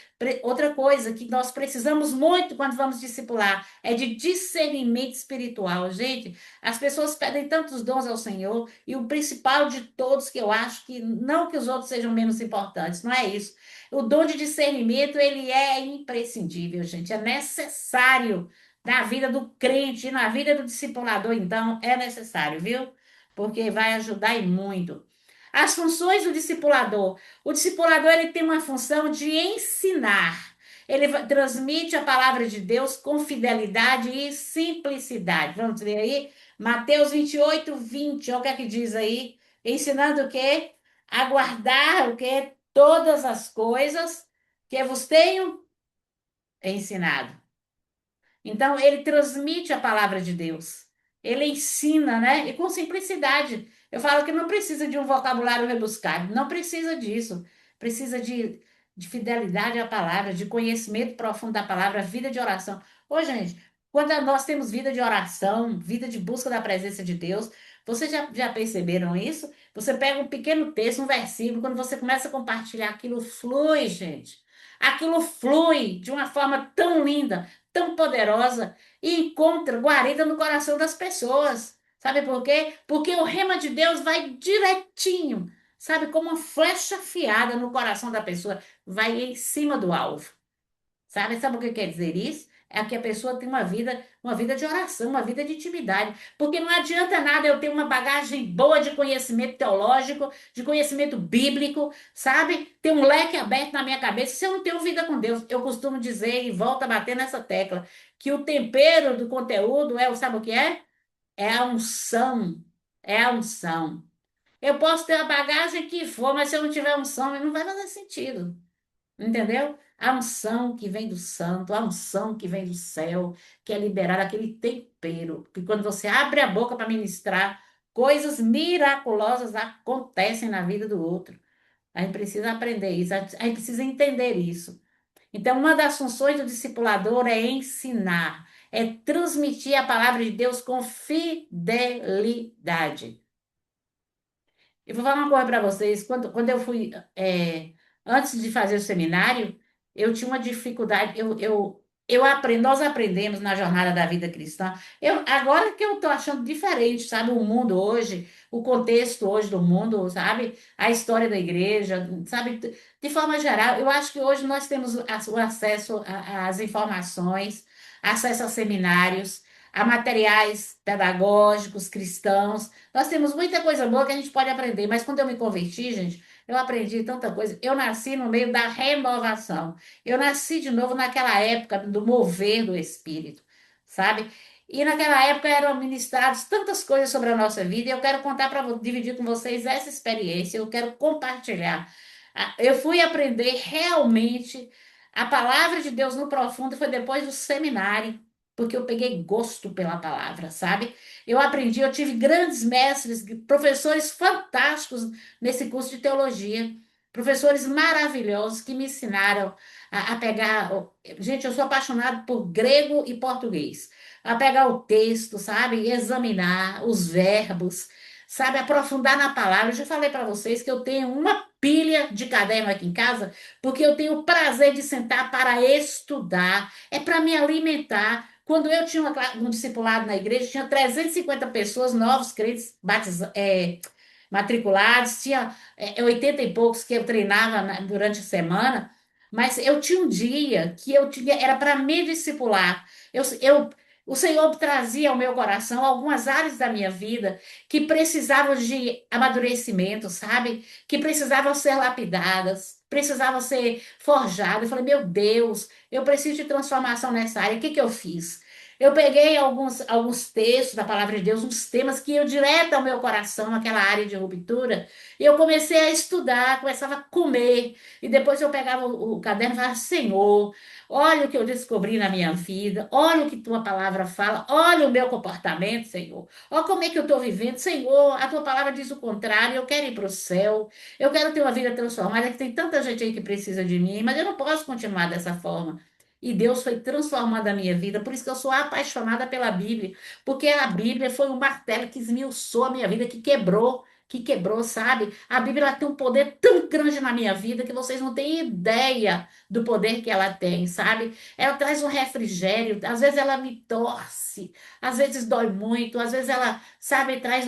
outra coisa que nós precisamos muito quando vamos discipular é de discernimento espiritual. Gente, as pessoas pedem tantos dons ao Senhor, e o principal de todos, que eu acho que não que os outros sejam menos importantes, não é isso. O dom de discernimento, ele é imprescindível, gente, é necessário na vida do crente, na vida do discipulador, então, é necessário, viu? Porque vai ajudar e muito. As funções do discipulador. O discipulador, ele tem uma função de ensinar. Ele transmite a palavra de Deus com fidelidade e simplicidade. Vamos ver aí? Mateus 28, 20, olha o que é que diz aí. Ensinando o quê? A guardar o quê? Todas as coisas que eu vos tenho ensinado. Então, ele transmite a palavra de Deus. Ele ensina, né? E com simplicidade. Eu falo que não precisa de um vocabulário rebuscado, não precisa disso. Precisa de fidelidade à palavra, de conhecimento profundo da palavra, vida de oração. Ô, gente, quando nós temos vida de oração, vida de busca da presença de Deus, vocês já perceberam isso? Você pega um pequeno texto, um versículo, quando você começa a compartilhar, aquilo flui, gente. Aquilo flui de uma forma tão linda, tão poderosa, e encontra guarida no coração das pessoas. Sabe por quê? Porque o rema de Deus vai direitinho, sabe, como uma flecha afiada no coração da pessoa, vai em cima do alvo. Sabe o que quer dizer isso? É que a pessoa tem uma vida de oração, uma vida de intimidade. Porque não adianta nada eu ter uma bagagem boa de conhecimento teológico, de conhecimento bíblico, sabe? Ter um leque aberto na minha cabeça se eu não tenho vida com Deus. Eu costumo dizer e volto a bater nessa tecla, que o tempero do conteúdo sabe o que é? É a unção. É a unção. Eu posso ter a bagagem que for, mas se eu não tiver unção, não vai fazer sentido. Entendeu? A unção que vem do santo, a unção que vem do céu, que é liberar aquele tempero, que quando você abre a boca para ministrar, coisas miraculosas acontecem na vida do outro. A gente precisa aprender isso, a gente precisa entender isso. Então, uma das funções do discipulador é ensinar, é transmitir a palavra de Deus com fidelidade. Eu vou falar uma coisa para vocês. Quando eu fui, antes de fazer o seminário, eu tinha uma dificuldade. Nós aprendemos na jornada da vida cristã. Agora que eu estou achando diferente, sabe? O mundo hoje, o contexto hoje do mundo, sabe? A história da igreja, sabe? De forma geral, eu acho que hoje nós temos o acesso às informações, acesso a seminários, a materiais pedagógicos, cristãos. Nós temos muita coisa boa que a gente pode aprender, mas quando eu me converti, gente, Eu aprendi tanta coisa. Eu nasci no meio da renovação. Eu nasci de novo naquela época do mover do Espírito, sabe? E naquela época eram ministradas tantas coisas sobre a nossa vida, e eu quero contar para dividir com vocês essa experiência, eu quero compartilhar. Eu fui aprender realmente a palavra de Deus no profundo, foi depois do seminário, porque eu peguei gosto pela palavra, sabe? Eu aprendi, eu tive grandes mestres, professores fantásticos nesse curso de teologia, professores maravilhosos que me ensinaram a pegar. Gente, eu sou apaixonada por grego e português. A pegar o texto, sabe? Examinar os verbos, sabe? Aprofundar na palavra. Eu já falei para vocês que eu tenho uma pilha de caderno aqui em casa, porque eu tenho o prazer de sentar para estudar, é para me alimentar. Quando eu tinha um discipulado na igreja, tinha 350 pessoas, novos crentes matriculados, tinha 80 e poucos que eu treinava durante a semana, mas eu tinha um dia que eu tinha, era para me discipular. O Senhor trazia ao meu coração algumas áreas da minha vida que precisavam de amadurecimento, sabe? Que precisavam ser lapidadas, precisavam ser forjadas. Eu falei, meu Deus, eu preciso de transformação nessa área. O que que eu fiz? Eu peguei alguns textos da palavra de Deus, uns temas que iam direto ao meu coração, aquela área de ruptura, e eu comecei a estudar, começava a comer, e depois eu pegava o caderno e falava, Senhor, olha o que eu descobri na minha vida, olha o que tua palavra fala, olha o meu comportamento, Senhor, olha como é que eu estou vivendo, Senhor, a tua palavra diz o contrário, eu quero ir para o céu, eu quero ter uma vida transformada, que tem tanta gente aí que precisa de mim, mas eu não posso continuar dessa forma. E Deus foi transformando a minha vida, por isso que eu sou apaixonada pela Bíblia, porque a Bíblia foi um martelo que esmiuçou a minha vida, que quebrou, sabe? A Bíblia ela tem um poder tão grande na minha vida que vocês não têm ideia do poder que ela tem, sabe? Ela traz um refrigério, às vezes ela me torce, às vezes dói muito, às vezes ela, sabe, traz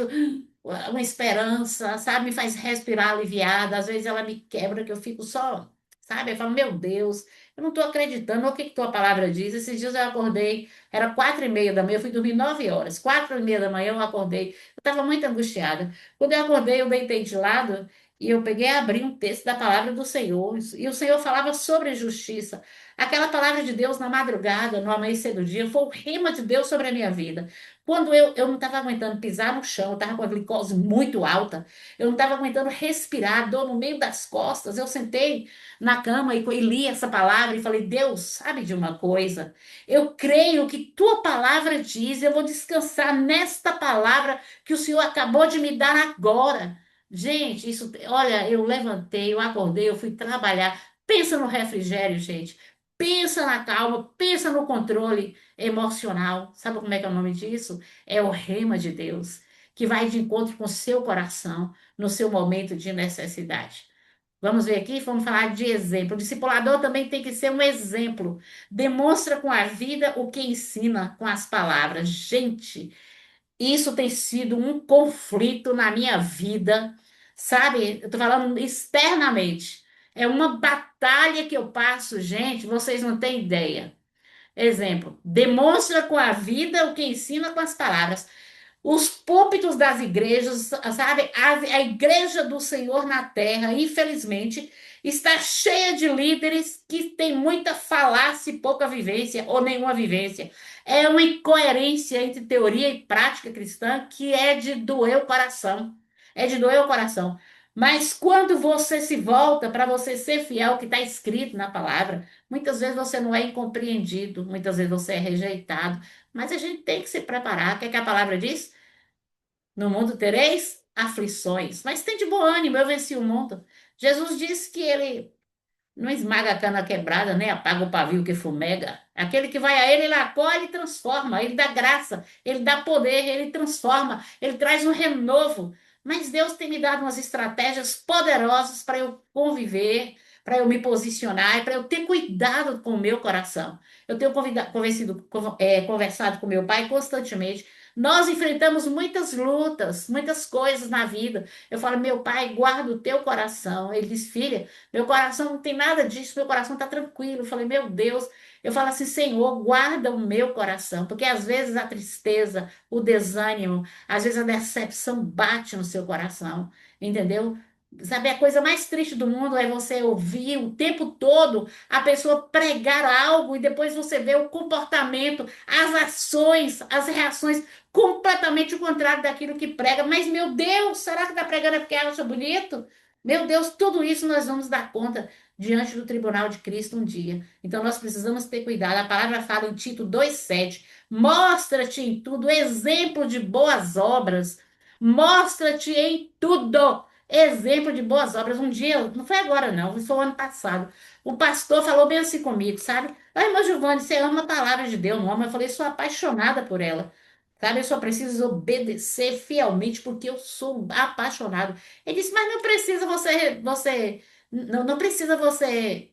uma esperança, sabe, me faz respirar aliviada, às vezes ela me quebra, que eu fico só, sabe? Eu falo, meu Deus, eu não estou acreditando, o que que tua palavra diz? Esses dias eu acordei, era 4:30 da manhã, eu fui dormir 9 horas, 4:30 da manhã eu acordei, eu estava muito angustiada. Quando eu acordei, eu deitei de lado e eu peguei e abri um texto da palavra do Senhor, e o Senhor falava sobre justiça. Aquela palavra de Deus na madrugada, no amanhecer do dia, foi o rema de Deus sobre a minha vida. Quando eu não estava aguentando pisar no chão, eu estava com a glicose muito alta, eu não estava aguentando respirar, dor no meio das costas, eu sentei na cama e li essa palavra e falei, Deus, sabe de uma coisa? Eu creio que tua palavra diz, eu vou descansar nesta palavra que o Senhor acabou de me dar agora. Gente, isso, olha, eu levantei, eu acordei, eu fui trabalhar. Pensa no refrigério, gente. Pensa na calma, pensa no controle emocional. Sabe como é que é o nome disso? É o rema de Deus, que vai de encontro com o seu coração no seu momento de necessidade. Vamos ver aqui, vamos falar de exemplo. O discipulador também tem que ser um exemplo. Demonstra com a vida o que ensina com as palavras. Gente, isso tem sido um conflito na minha vida, sabe? Eu tô falando externamente. É uma batalha que eu passo, gente, vocês não têm ideia. Exemplo, demonstra com a vida o que ensina com as palavras. Os púlpitos das igrejas, sabe? A igreja do Senhor na terra, infelizmente, está cheia de líderes que têm muita falácia e pouca vivência, ou nenhuma vivência. É uma incoerência entre teoria e prática cristã que é de doer o coração. É de doer o coração. Mas quando você se volta para você ser fiel ao que está escrito na palavra, muitas vezes você não é incompreendido, muitas vezes você é rejeitado. Mas a gente tem que se preparar. O que é que a palavra diz? No mundo tereis aflições, mas tem de bom ânimo, eu venci o mundo. Jesus disse que ele não esmaga a cana quebrada, nem apaga o pavio que fumega. Aquele que vai a ele, ele acolhe e transforma, ele dá graça, ele dá poder, ele transforma, ele traz um renovo. Mas Deus tem me dado umas estratégias poderosas para eu conviver, para eu me posicionar e para eu ter cuidado com o meu coração. Eu tenho conversado com meu pai constantemente. Nós enfrentamos muitas lutas, muitas coisas na vida. Eu falo, meu pai, guarda o teu coração. Ele diz, filha, meu coração não tem nada disso, meu coração está tranquilo. Eu falei, meu Deus, eu falo assim, Senhor, guarda o meu coração, porque às vezes a tristeza, o desânimo, às vezes a decepção bate no seu coração, entendeu? Sabe, a coisa mais triste do mundo é você ouvir o tempo todo a pessoa pregar algo e depois você vê o comportamento, as ações, as reações completamente o contrário daquilo que prega. Mas, meu Deus, será que está pregando é porque acha bonito? Meu Deus, tudo isso nós vamos dar conta diante do tribunal de Cristo um dia. Então, nós precisamos ter cuidado. A palavra fala em Tito 2,7: mostra-te em tudo exemplo de boas obras, mostra-te em tudo exemplo de boas obras. Um dia, não foi agora não, foi o ano passado, o pastor falou bem assim comigo, sabe? Ai, irmã Giovanni, você ama a palavra de Deus, não ama? Eu falei, sou apaixonada por ela. Sabe, eu só preciso obedecer fielmente porque eu sou apaixonado. Ele disse, mas não precisa não precisa você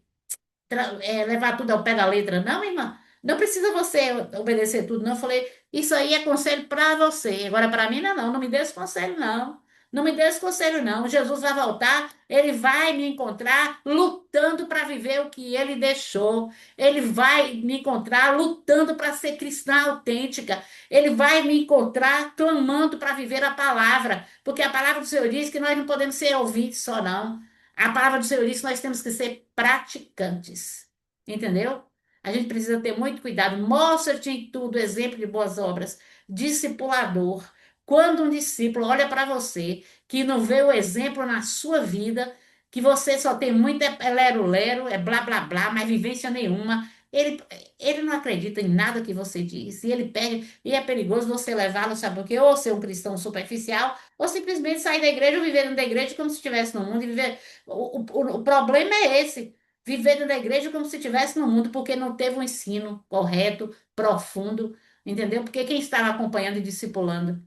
levar tudo ao pé da letra, não, irmã. Não precisa você obedecer tudo, não. Eu falei, isso aí é conselho para você. Agora, para mim, não, não me dê esse conselho, não. Não me dê esse conselho, não. Jesus vai voltar, ele vai me encontrar lutando para viver o que ele deixou. Ele vai me encontrar lutando para ser cristã autêntica. Ele vai me encontrar clamando para viver a palavra. Porque a palavra do Senhor diz que nós não podemos ser ouvintes só, não. A palavra do Senhor diz que nós temos que ser praticantes. Entendeu? A gente precisa ter muito cuidado. Mostra-te em tudo exemplo de boas obras. Discipulador. Quando um discípulo olha para você, que não vê o exemplo na sua vida, que você só tem muito lero-lero, é blá blá blá, mas vivência nenhuma, ele não acredita em nada que você diz. E ele pega, e é perigoso você levá-lo, sabe por quê? Ou ser um cristão superficial, ou simplesmente sair da igreja ou viver dentro da igreja como se estivesse no mundo e viver. O problema é esse. Viver dentro da igreja como se estivesse no mundo, porque não teve um ensino correto, profundo, entendeu? Porque quem estava acompanhando e discipulando.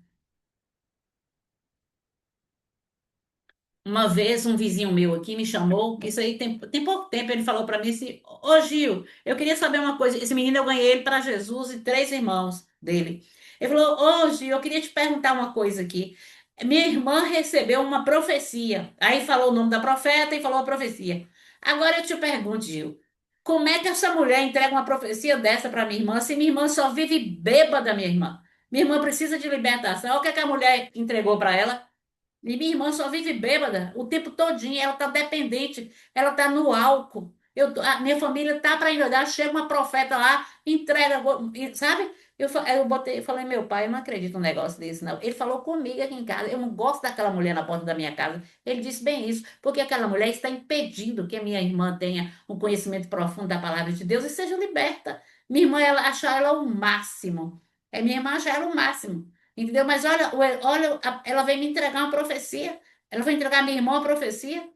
Uma vez um vizinho meu aqui me chamou, isso aí tem pouco tempo, ele falou para mim assim, ô Gil, eu queria saber uma coisa, esse menino eu ganhei ele para Jesus e três irmãos dele. Ele falou, ô Gil, eu queria te perguntar uma coisa aqui. Minha irmã recebeu uma profecia, aí falou o nome da profeta e falou a profecia. Agora eu te pergunto, Gil, como é que essa mulher entrega uma profecia dessa para minha irmã se minha irmã só vive bêbada, minha irmã? Minha irmã precisa de libertação. Olha o que é que a mulher entregou para ela. E minha irmã só vive bêbada o tempo todinho, ela tá dependente, ela tá no álcool. A minha família tá para engravidar, chega uma profeta lá, entrega, sabe? Eu falei, meu pai, eu não acredito num negócio desse, não. Ele falou comigo aqui em casa, eu não gosto daquela mulher na porta da minha casa. Ele disse bem isso, porque aquela mulher está impedindo que a minha irmã tenha um conhecimento profundo da palavra de Deus e seja liberta. Minha irmã, ela achar ela o máximo. É minha irmã achar ela o máximo. Entendeu? Mas olha, olha, ela veio me entregar uma profecia. Ela foi entregar a minha irmã uma profecia.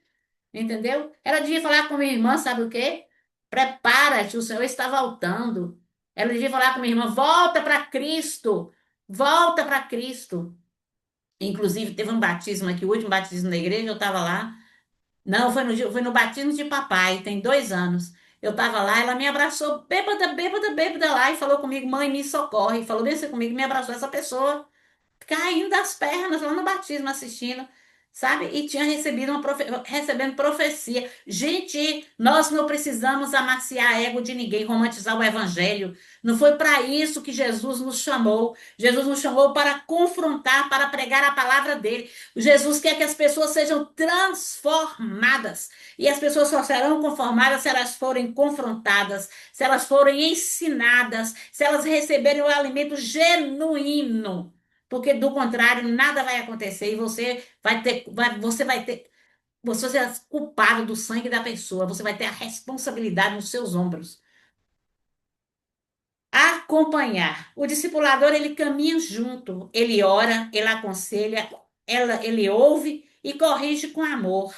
Entendeu? Ela devia falar com minha irmã, sabe o quê? Prepara-te, o Senhor está voltando. Ela devia falar com minha irmã, volta para Cristo. Volta para Cristo. Inclusive, teve um batismo aqui, o último batismo da igreja, eu estava lá. Não, foi no batismo de papai, tem 2 anos. Eu estava lá, ela me abraçou, bêbada, bêbada, bêbada lá, e falou comigo, mãe, me socorre. Falou bem assim comigo, me abraçou essa pessoa caindo das pernas lá no batismo assistindo, sabe? E tinha recebido recebendo profecia. Gente, nós não precisamos amaciar ego de ninguém, romantizar o evangelho. Não foi para isso que Jesus nos chamou. Jesus nos chamou para confrontar, para pregar a palavra dele. Jesus quer que as pessoas sejam transformadas. E as pessoas só serão conformadas se elas forem confrontadas, se elas forem ensinadas, se elas receberem o alimento genuíno, porque do contrário nada vai acontecer e você vai ter, você será culpado do sangue da pessoa, você vai ter a responsabilidade nos seus ombros. Acompanhar. O discipulador, ele caminha junto, ele ora, ele aconselha, ele ouve e corrige com amor.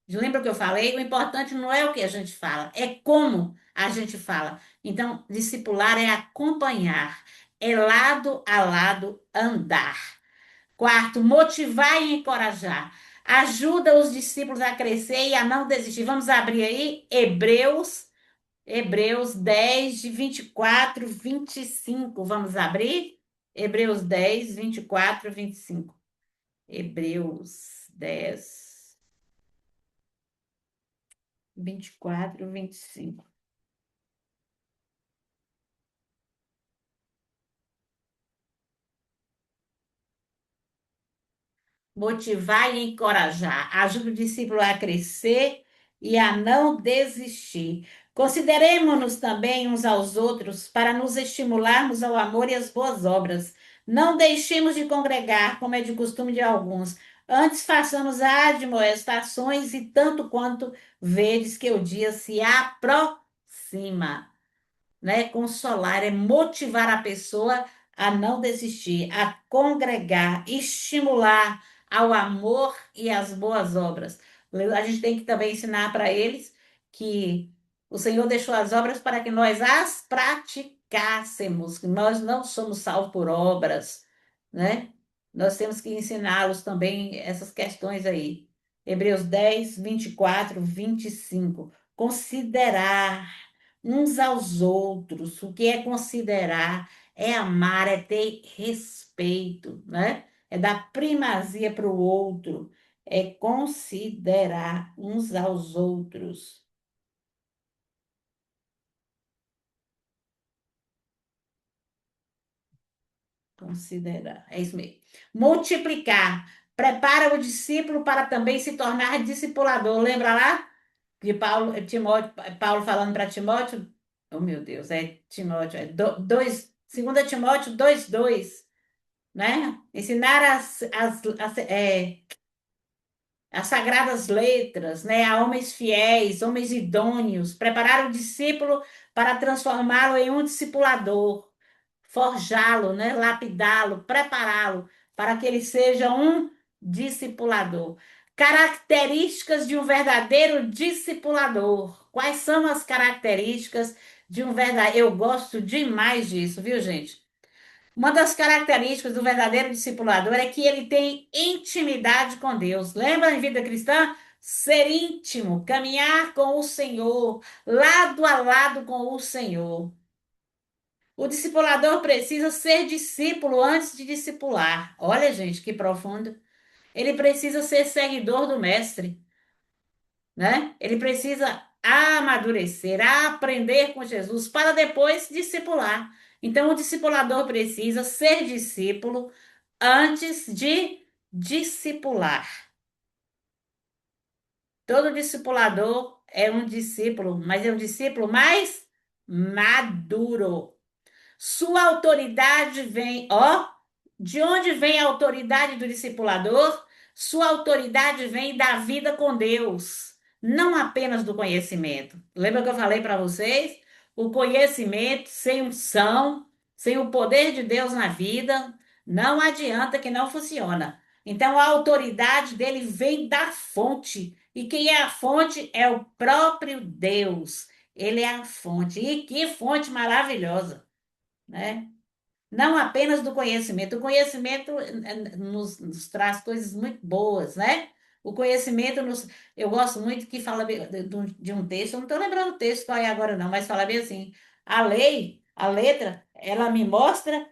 Lembra o que eu falei? O importante não é o que a gente fala, é como a gente fala. Então, discipular é acompanhar, é lado a lado andar. Quarto, motivar e encorajar. Ajuda os discípulos a crescer e a não desistir. Vamos abrir aí Hebreus 10, de 24, 25. Vamos abrir? Hebreus 10, 24, 25. Hebreus 10, 24, 25. motivar e encorajar. Ajuda o discípulo a crescer e a não desistir. Consideremos-nos também uns aos outros para nos estimularmos ao amor e às boas obras. Não deixemos de congregar, como é de costume de alguns. Antes façamos admoestações e tanto quanto vedes que o dia se aproxima, né? Consolar é motivar a pessoa a não desistir, a congregar, estimular ao amor e às boas obras. A gente tem que também ensinar para eles que o Senhor deixou as obras para que nós as praticássemos, que nós não somos salvos por obras, né? Nós temos que ensiná-los também essas questões aí. Hebreus 10, 24, 25. Considerar uns aos outros. O que é considerar, é amar, é ter respeito, né? É dar primazia para o outro, é considerar uns aos outros. Considerar, é isso mesmo. Multiplicar, prepara o discípulo para também se tornar discipulador. Lembra lá de Paulo, Timóteo, Paulo falando para Timóteo? Oh, meu Deus, é Timóteo, é 2 Timóteo 2:2, né? Ensinar as sagradas letras, né, a homens fiéis, homens idôneos, preparar o discípulo para transformá-lo em um discipulador, forjá-lo, né, lapidá-lo, prepará-lo para que ele seja um discipulador. Características de um verdadeiro discipulador. Quais são as características de um verdadeiro? Eu gosto demais disso, viu, gente? Uma das características do verdadeiro discipulador é que ele tem intimidade com Deus. Lembra em vida cristã? Ser íntimo, caminhar com o Senhor, lado a lado com o Senhor. O discipulador precisa ser discípulo antes de discipular. Olha, gente, que profundo. Ele precisa ser seguidor do mestre, né? Ele precisa amadurecer, aprender com Jesus para depois discipular. Então, o discipulador precisa ser discípulo antes de discipular. Todo discipulador é um discípulo, mas é um discípulo mais maduro. Sua autoridade vem, ó, de onde vem a autoridade do discipulador? Sua autoridade vem da vida com Deus, não apenas do conhecimento. Lembra que eu falei para vocês? O conhecimento sem unção, sem o poder de Deus na vida, não adianta, que não funciona. Então a autoridade dele vem da fonte. E quem é a fonte é o próprio Deus. Ele é a fonte. E que fonte maravilhosa, né? Não apenas do conhecimento. O conhecimento nos traz coisas muito boas, né? O conhecimento nos. Eu gosto muito que fala de um texto, eu não estou lembrando o texto qual é agora, não, mas fala bem assim: a lei, a letra, ela me mostra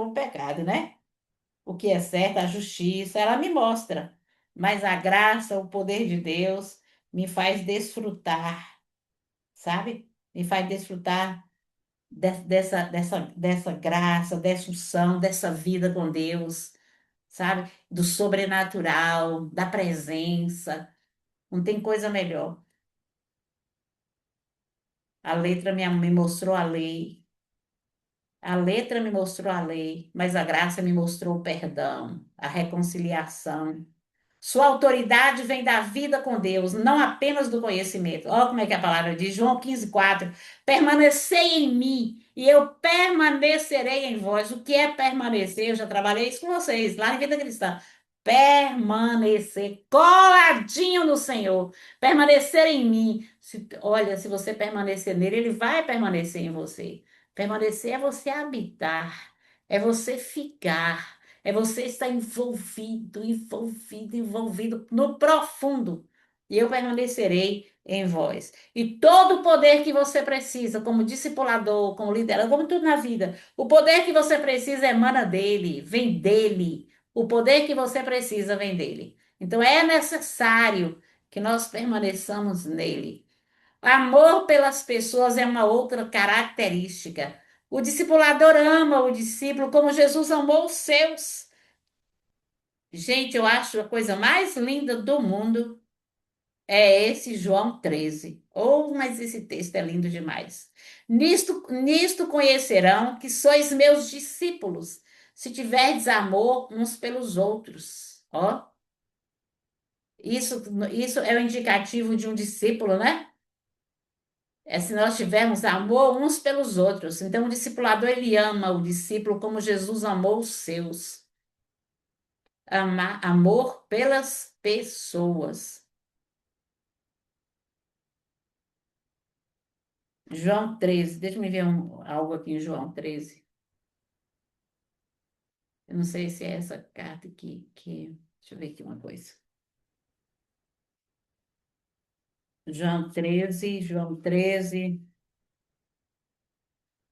o pecado, né? O que é certo, a justiça, ela me mostra. Mas a graça, o poder de Deus me faz desfrutar, sabe? Me faz desfrutar dessa graça, dessa unção, dessa vida com Deus, sabe? Do sobrenatural, da presença. Não tem coisa melhor. A letra me mostrou a lei. A letra me mostrou a lei, mas a graça me mostrou o perdão, a reconciliação. Sua autoridade vem da vida com Deus, não apenas do conhecimento. Olha como é que a palavra diz, João 15:4. Permanecei em mim e eu permanecerei em vós. O que é permanecer? Eu já trabalhei isso com vocês, lá em Vida Cristã. Permanecer, coladinho no Senhor. Permanecer em mim. Olha, se você permanecer nele, ele vai permanecer em você. Permanecer é você habitar, é você ficar. É você estar envolvido, envolvido, envolvido no profundo. E eu permanecerei em vós. E todo o poder que você precisa, como discipulador, como liderador, como tudo na vida, o poder que você precisa emana dele, vem dele. O poder que você precisa vem dele. Então é necessário que nós permaneçamos nele. Amor pelas pessoas é uma outra característica. O discipulador ama o discípulo como Jesus amou os seus. Gente, eu acho a coisa mais linda do mundo é esse João 13. Oh, mas esse texto é lindo demais. Nisto conhecerão que sois meus discípulos, se tiverdes amor uns pelos outros. Ó, isso, isso é o indicativo de um discípulo, né? É se nós tivermos amor uns pelos outros. Então, o discipulador, ele ama o discípulo como Jesus amou os seus. Amor pelas pessoas. João 13, deixa eu ver algo aqui em João 13. Eu não sei se é essa carta aqui deixa eu ver aqui uma coisa. João 13,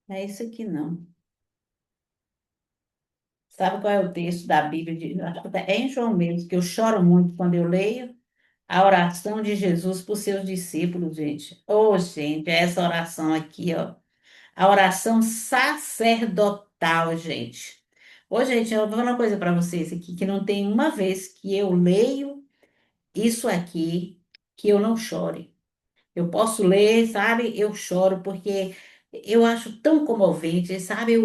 não é isso aqui não. Sabe qual é o texto da Bíblia? Acho que é em João mesmo, que eu choro muito quando eu leio a oração de Jesus por seus discípulos, gente. Ô, gente, é essa oração aqui, ó. A oração sacerdotal, gente. Ô, gente, eu vou falar uma coisa para vocês aqui, que não tem uma vez que eu leio isso aqui que eu não chore. Eu posso ler, sabe? Eu choro porque eu acho tão comovente, sabe?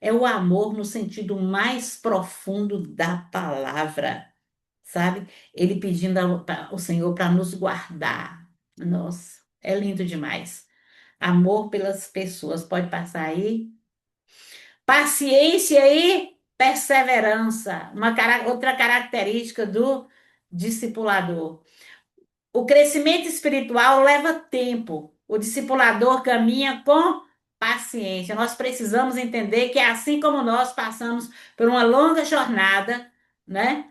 É o amor no sentido mais profundo da palavra, sabe? Ele pedindo ao Senhor para nos guardar. Nossa, é lindo demais. Amor pelas pessoas, pode passar aí. Paciência e perseverança, outra característica do discipulador. O crescimento espiritual leva tempo. O discipulador caminha com paciência. Nós precisamos entender que é assim como nós passamos por uma longa jornada, né?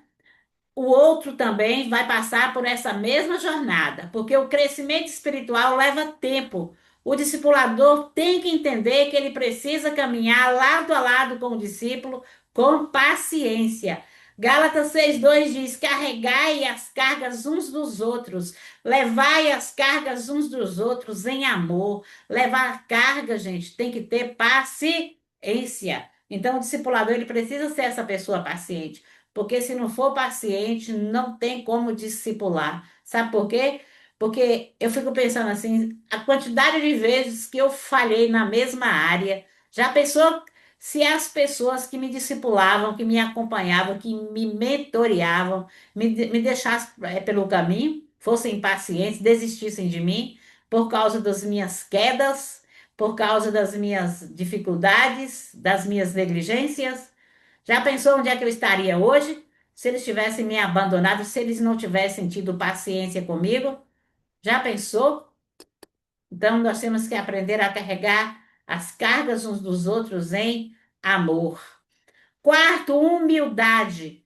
O outro também vai passar por essa mesma jornada, porque o crescimento espiritual leva tempo. O discipulador tem que entender que ele precisa caminhar lado a lado com o discípulo com paciência. Gálatas 6:2 diz: carregai as cargas uns dos outros, levai as cargas uns dos outros em amor. Levar carga, gente, tem que ter paciência. Então, o discipulador ele precisa ser essa pessoa paciente. Porque se não for paciente, não tem como discipular. Sabe por quê? Porque eu fico pensando assim, a quantidade de vezes que eu falhei na mesma área, já pensou se as pessoas que me discipulavam, que me acompanhavam, que me mentoreavam, me deixassem pelo caminho, fossem pacientes, desistissem de mim por causa das minhas quedas, por causa das minhas dificuldades, das minhas negligências? Já pensou onde é que eu estaria hoje? Se eles tivessem me abandonado, se eles não tivessem tido paciência comigo? Já pensou? Então, nós temos que aprender a carregar as cargas uns dos outros em amor. Quarto, humildade.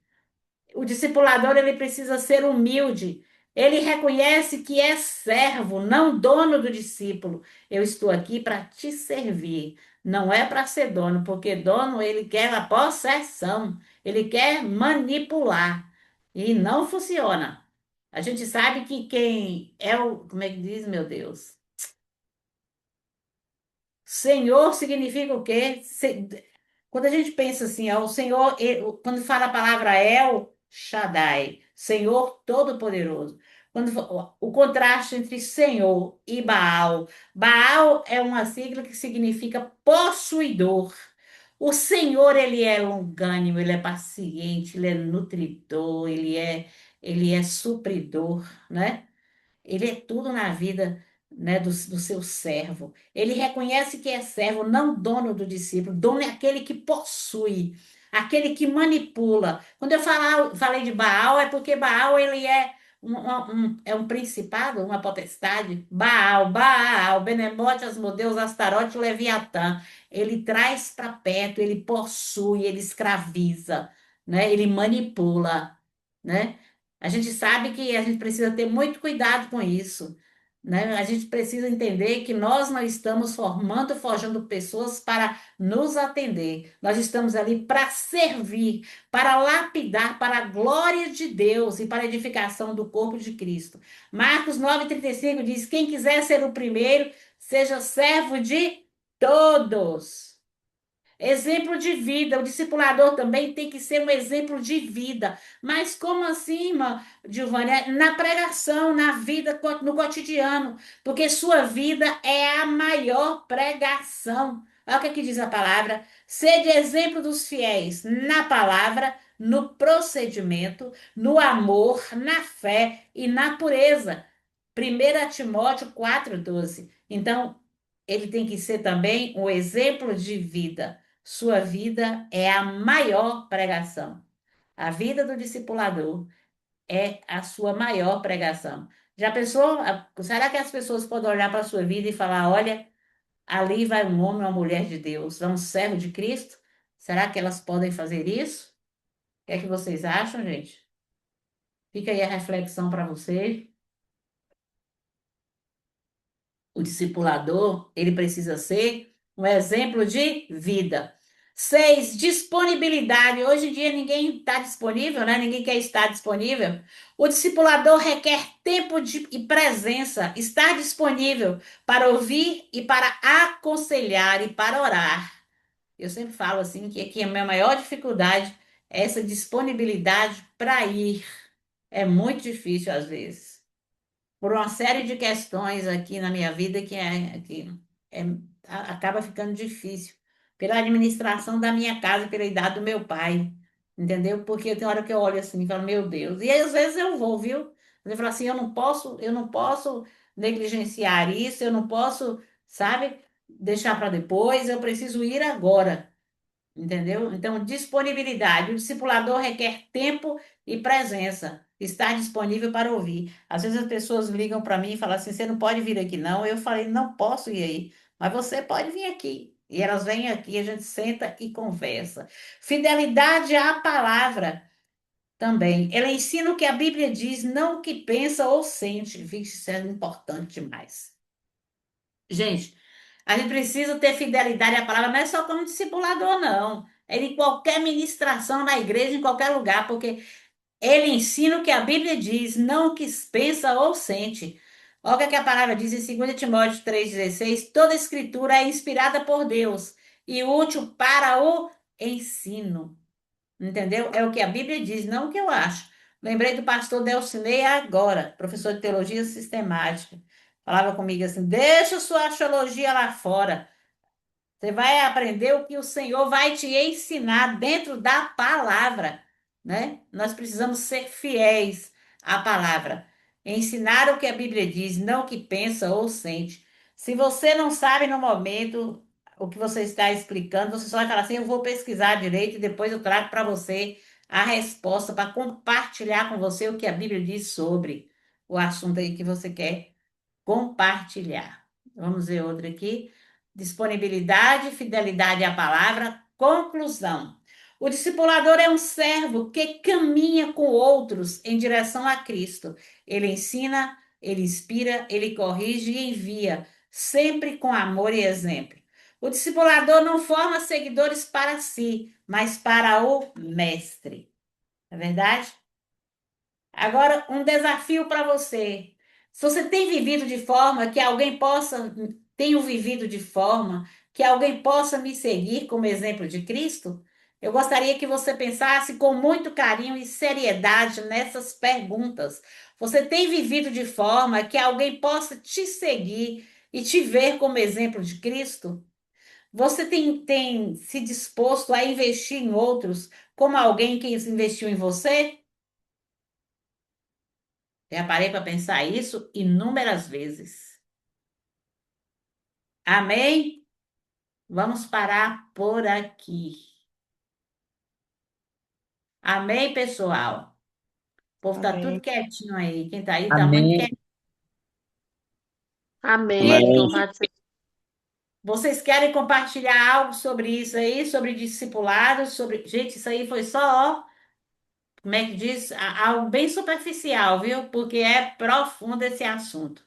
O discipulador ele precisa ser humilde. Ele reconhece que é servo, não dono do discípulo. Eu estou aqui para te servir. Não é para ser dono, porque dono ele quer a possessão, ele quer manipular e não funciona. A gente sabe que quem é o, como é que diz, meu Deus? Senhor significa o quê? Quando a gente pensa assim, ó, o Senhor, quando fala a palavra El Shaddai, Senhor Todo-Poderoso, o contraste entre Senhor e Baal. Baal é uma sigla que significa possuidor. O Senhor, ele é longânimo, ele é paciente, ele é nutridor, ele é supridor, né? Ele é tudo na vida, né, do seu servo. Ele reconhece que é servo, não dono do discípulo. Dono é aquele que possui, aquele que manipula. Quando eu falei de Baal, é porque Baal ele é é um principado, uma potestade. Baal, Benemote, Asmodeus, Astarote, Leviatã. Ele traz para perto, ele possui, ele escraviza, né? Ele manipula, né? A gente sabe que a gente precisa ter muito cuidado com isso, né? A gente precisa entender que nós não estamos formando, forjando pessoas para nos atender. Nós estamos ali para servir, para lapidar para a glória de Deus e para a edificação do corpo de Cristo. Marcos 9:35 diz: quem quiser ser o primeiro, seja servo de todos. Exemplo de vida. O discipulador também tem que ser um exemplo de vida. Mas como assim, irmã Giovanni? É na pregação, na vida, no cotidiano. Porque sua vida é a maior pregação. Olha o que aqui diz a palavra. Sede exemplo dos fiéis na palavra, no procedimento, no amor, na fé e na pureza. 1 Timóteo 4,12. Então, ele tem que ser também um exemplo de vida. Sua vida é a maior pregação. A vida do discipulador é a sua maior pregação. Já pensou? Será que as pessoas podem olhar para a sua vida e falar: olha, ali vai um homem ou uma mulher de Deus, vai um servo de Cristo? Será que elas podem fazer isso? O que é que vocês acham, gente? Fica aí a reflexão para você. O discipulador, ele precisa ser um exemplo de vida. 6, disponibilidade. Hoje em dia ninguém está disponível, né? Ninguém quer estar disponível. O discipulador requer tempo e presença, estar disponível para ouvir e para aconselhar e para orar. Eu sempre falo assim que a minha maior dificuldade é essa disponibilidade para ir. É muito difícil às vezes por uma série de questões aqui na minha vida é- acaba ficando difícil. Pela administração da minha casa, pela idade do meu pai, entendeu? Porque tem hora que eu olho assim e falo, meu Deus. E aí, às vezes eu vou, viu? Eu falo assim, eu não posso negligenciar isso, eu não posso, sabe, deixar para depois, eu preciso ir agora. Entendeu? Então, disponibilidade. O discipulador requer tempo e presença. Estar disponível para ouvir. Às vezes as pessoas ligam para mim e falam assim: você não pode vir aqui, não. Eu falei: não posso ir aí, mas você pode vir aqui. E elas vêm aqui, a gente senta e conversa. Fidelidade à palavra também. Ela ensina o que a Bíblia diz, não o que pensa ou sente. Vixe, isso é importante demais. Gente, a gente precisa ter fidelidade à palavra, não é só como discipulador, não. É em qualquer ministração na igreja, em qualquer lugar, porque ele ensina o que a Bíblia diz, não o que pensa ou sente. Olha o que a palavra diz em 2 Timóteo 3,16: toda escritura é inspirada por Deus e útil para o ensino. Entendeu? É o que a Bíblia diz, não o que eu acho. Lembrei do pastor Delcinei agora, professor de teologia sistemática. Falava comigo assim: deixa sua axiologia lá fora. Você vai aprender o que o Senhor vai te ensinar dentro da palavra, né? Nós precisamos ser fiéis à palavra, ensinar o que a Bíblia diz, não o que pensa ou sente. Se você não sabe no momento o que você está explicando, você só vai falar assim: eu vou pesquisar direito e depois eu trago para você a resposta para compartilhar com você o que a Bíblia diz sobre o assunto aí que você quer compartilhar. Vamos ver outra aqui. Disponibilidade, fidelidade à palavra, conclusão. O discipulador é um servo que caminha com outros em direção a Cristo. Ele ensina, ele inspira, ele corrige e envia, sempre com amor e exemplo. O discipulador não forma seguidores para si, mas para o mestre. Não é verdade? Agora, um desafio para você. Se você tem vivido de forma que alguém possa, tenho vivido de forma que alguém possa me seguir como exemplo de Cristo, eu gostaria que você pensasse com muito carinho e seriedade nessas perguntas. Você tem vivido de forma que alguém possa te seguir e te ver como exemplo de Cristo? Você tem se disposto a investir em outros como alguém que investiu em você? Já parei para pensar isso inúmeras vezes. Amém? Vamos parar por aqui. Amém, pessoal? O povo tá tudo Amém. quietinho aí. Quem tá aí tá muito Amém. quietinho. Amém. Amém. Louvado seja. Vocês querem compartilhar algo sobre isso aí, sobre discipulado, sobre... Gente, isso aí foi só, ó, como é que diz? Algo bem superficial, viu? Porque é profundo esse assunto.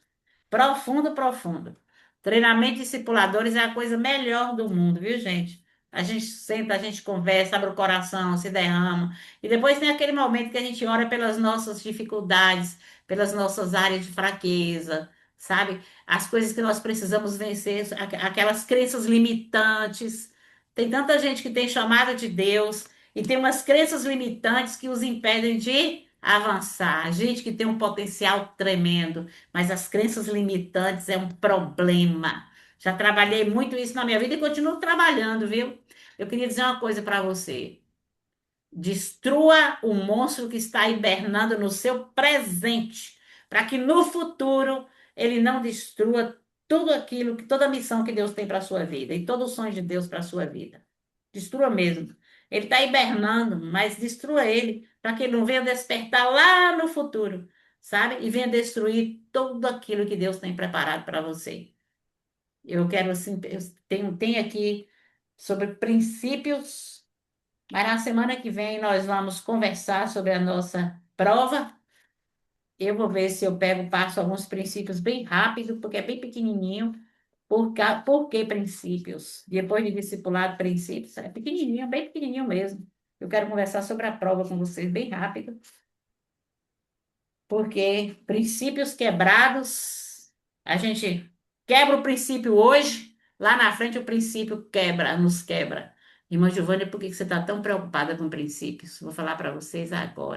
Profundo, profundo. Treinamento de discipuladores é a coisa melhor do mundo, viu, gente? A gente senta, a gente conversa, abre o coração, se derrama. E depois tem aquele momento que a gente ora pelas nossas dificuldades, pelas nossas áreas de fraqueza, sabe? As coisas que nós precisamos vencer, aquelas crenças limitantes. Tem tanta gente que tem chamada de Deus e tem umas crenças limitantes que os impedem de avançar. Gente que tem um potencial tremendo, mas as crenças limitantes é um problema. Já trabalhei muito isso na minha vida e continuo trabalhando, viu? Eu queria dizer uma coisa para você. Destrua o monstro que está hibernando no seu presente, para que no futuro ele não destrua tudo aquilo, toda a missão que Deus tem para a sua vida e todo o sonho de Deus para a sua vida. Destrua mesmo. Ele está hibernando, mas destrua ele, para que ele não venha despertar lá no futuro, sabe? E venha destruir tudo aquilo que Deus tem preparado para você. Eu quero, assim, tenho aqui sobre princípios, mas na semana que vem nós vamos conversar sobre a nossa prova. Eu vou ver se eu pego, passo alguns princípios bem rápido, porque é bem pequenininho. Por que princípios? Depois de discipulado, princípios, é pequenininho, bem pequenininho mesmo. Eu quero conversar sobre a prova com vocês bem rápido, porque princípios quebrados, a gente quebra o princípio hoje, lá na frente o princípio quebra, nos quebra. Irmã Giovana, por que que você está tão preocupada com princípios? Vou falar para vocês agora.